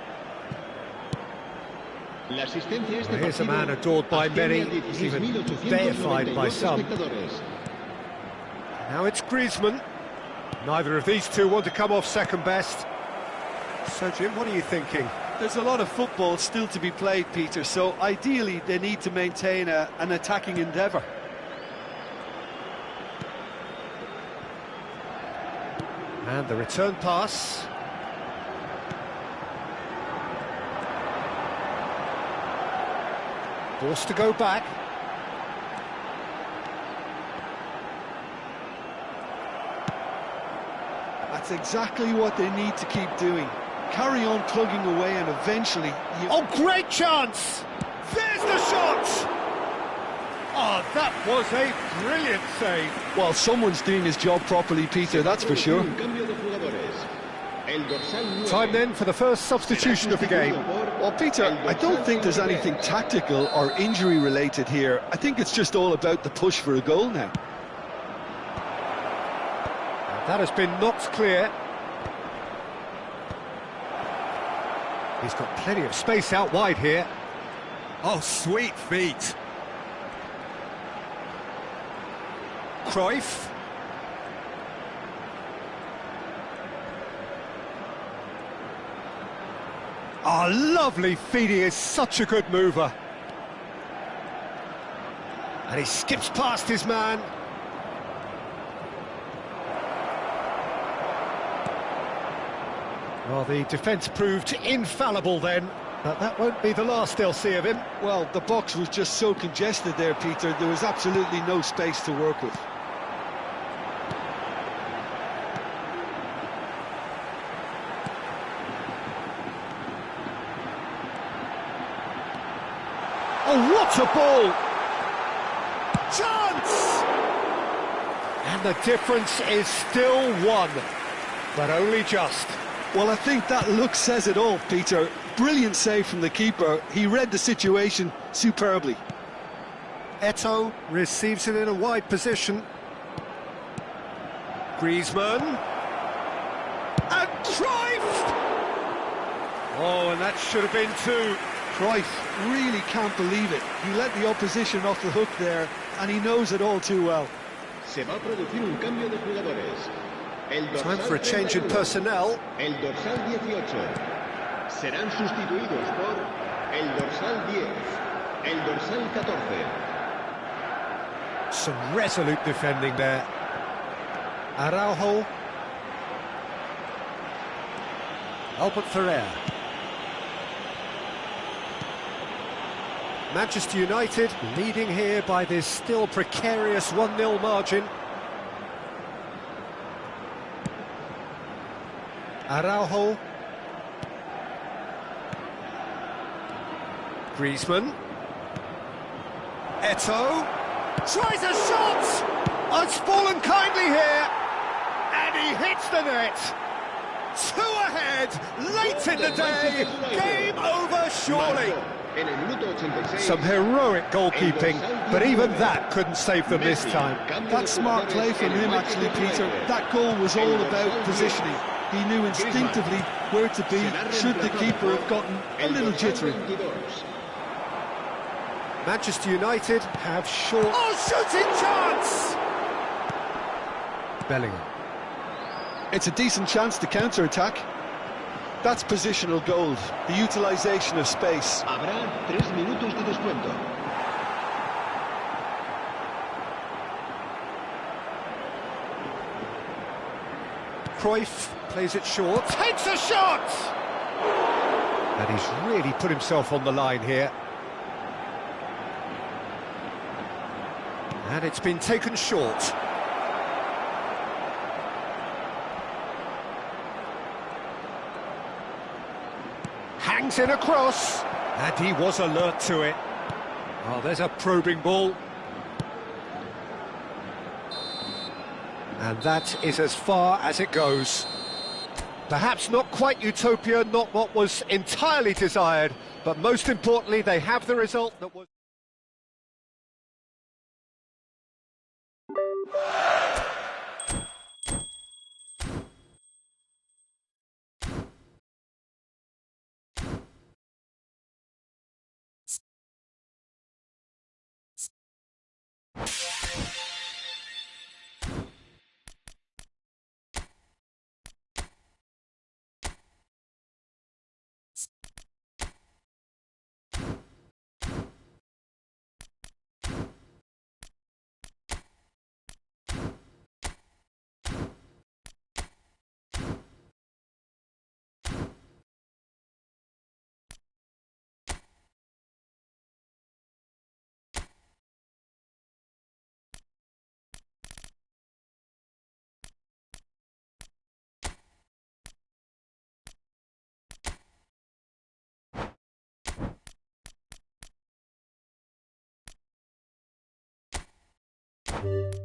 La asistencia a este Here's a man partido adored by many, asciende a even 16.892 deified by some. espectadores. Now it's Griezmann. Neither of these two want to come off second best. So, Jim, what are you thinking? There's a lot of football still to be played, Peter, so ideally they need to maintain an attacking endeavour. And the return pass. Forced to go back. That's exactly what they need to keep doing. Carry on plugging away and eventually Oh, great chance! There's the shot! Oh, that was a brilliant save. Well, someone's doing his job properly, Peter, that's for sure. Un cambio de jugadores. El dorsal 9 Time then for the first substitution of the game. Well, Peter, I don't think there's anything tactical or injury related here. I think it's just all about the push for a goal now. That has been knocked clear. He's got plenty of space out wide here. Oh, sweet feet. Cruyff. Oh, lovely feet. He is such a good mover. And he skips past his man. Well, the defence proved infallible then, but that won't be the last they'll see of him. Well, the box was just so congested there, Peter, there was absolutely no space to work with. Oh, what a ball! Chance! And the difference is still one, but only just. Well, I think that look says it all, Peter. Brilliant save from the keeper. He read the situation superbly. Eto'o receives it in a wide position. Griezmann. And Cruyff! Oh, and that should have been two. Cruyff really can't believe it. He let the opposition off the hook there, and he knows it all too well. Se va a producir un cambio de jugadores. El dorsal Time for a change in 31, personnel. El dorsal 18. Serán sustituidos por el dorsal 10. El dorsal 14. Some resolute defending there. Araujo. Albert Ferrer. Manchester United leading here by this still precarious 1-0 margin. Araujo. Griezmann. Eto'o. Tries a shot! Oh, it's fallen kindly here. And he hits the net. 2 ahead, late in the day. Game over surely. En el minuto 86. Some heroic goalkeeping, but even that couldn't save them this time. That's smart play from him, actually, Peter. That goal was all about positioning. He knew instinctively where to be, should the keeper have gotten a little jittery. Manchester United have short... Oh, shooting chance! Bellingham. It's a decent chance to counter-attack. That's positional gold, the utilisation of space. Habrá 3 minutos de descuento. Cruyff plays it short, takes a shot! And he's really put himself on the line here. And it's been taken short. Hangs in across, and he was alert to it. Oh, there's a probing ball. And that is as far as it goes. Perhaps not quite utopia, not what was entirely desired, but most importantly, they have the result that was... Thank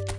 you.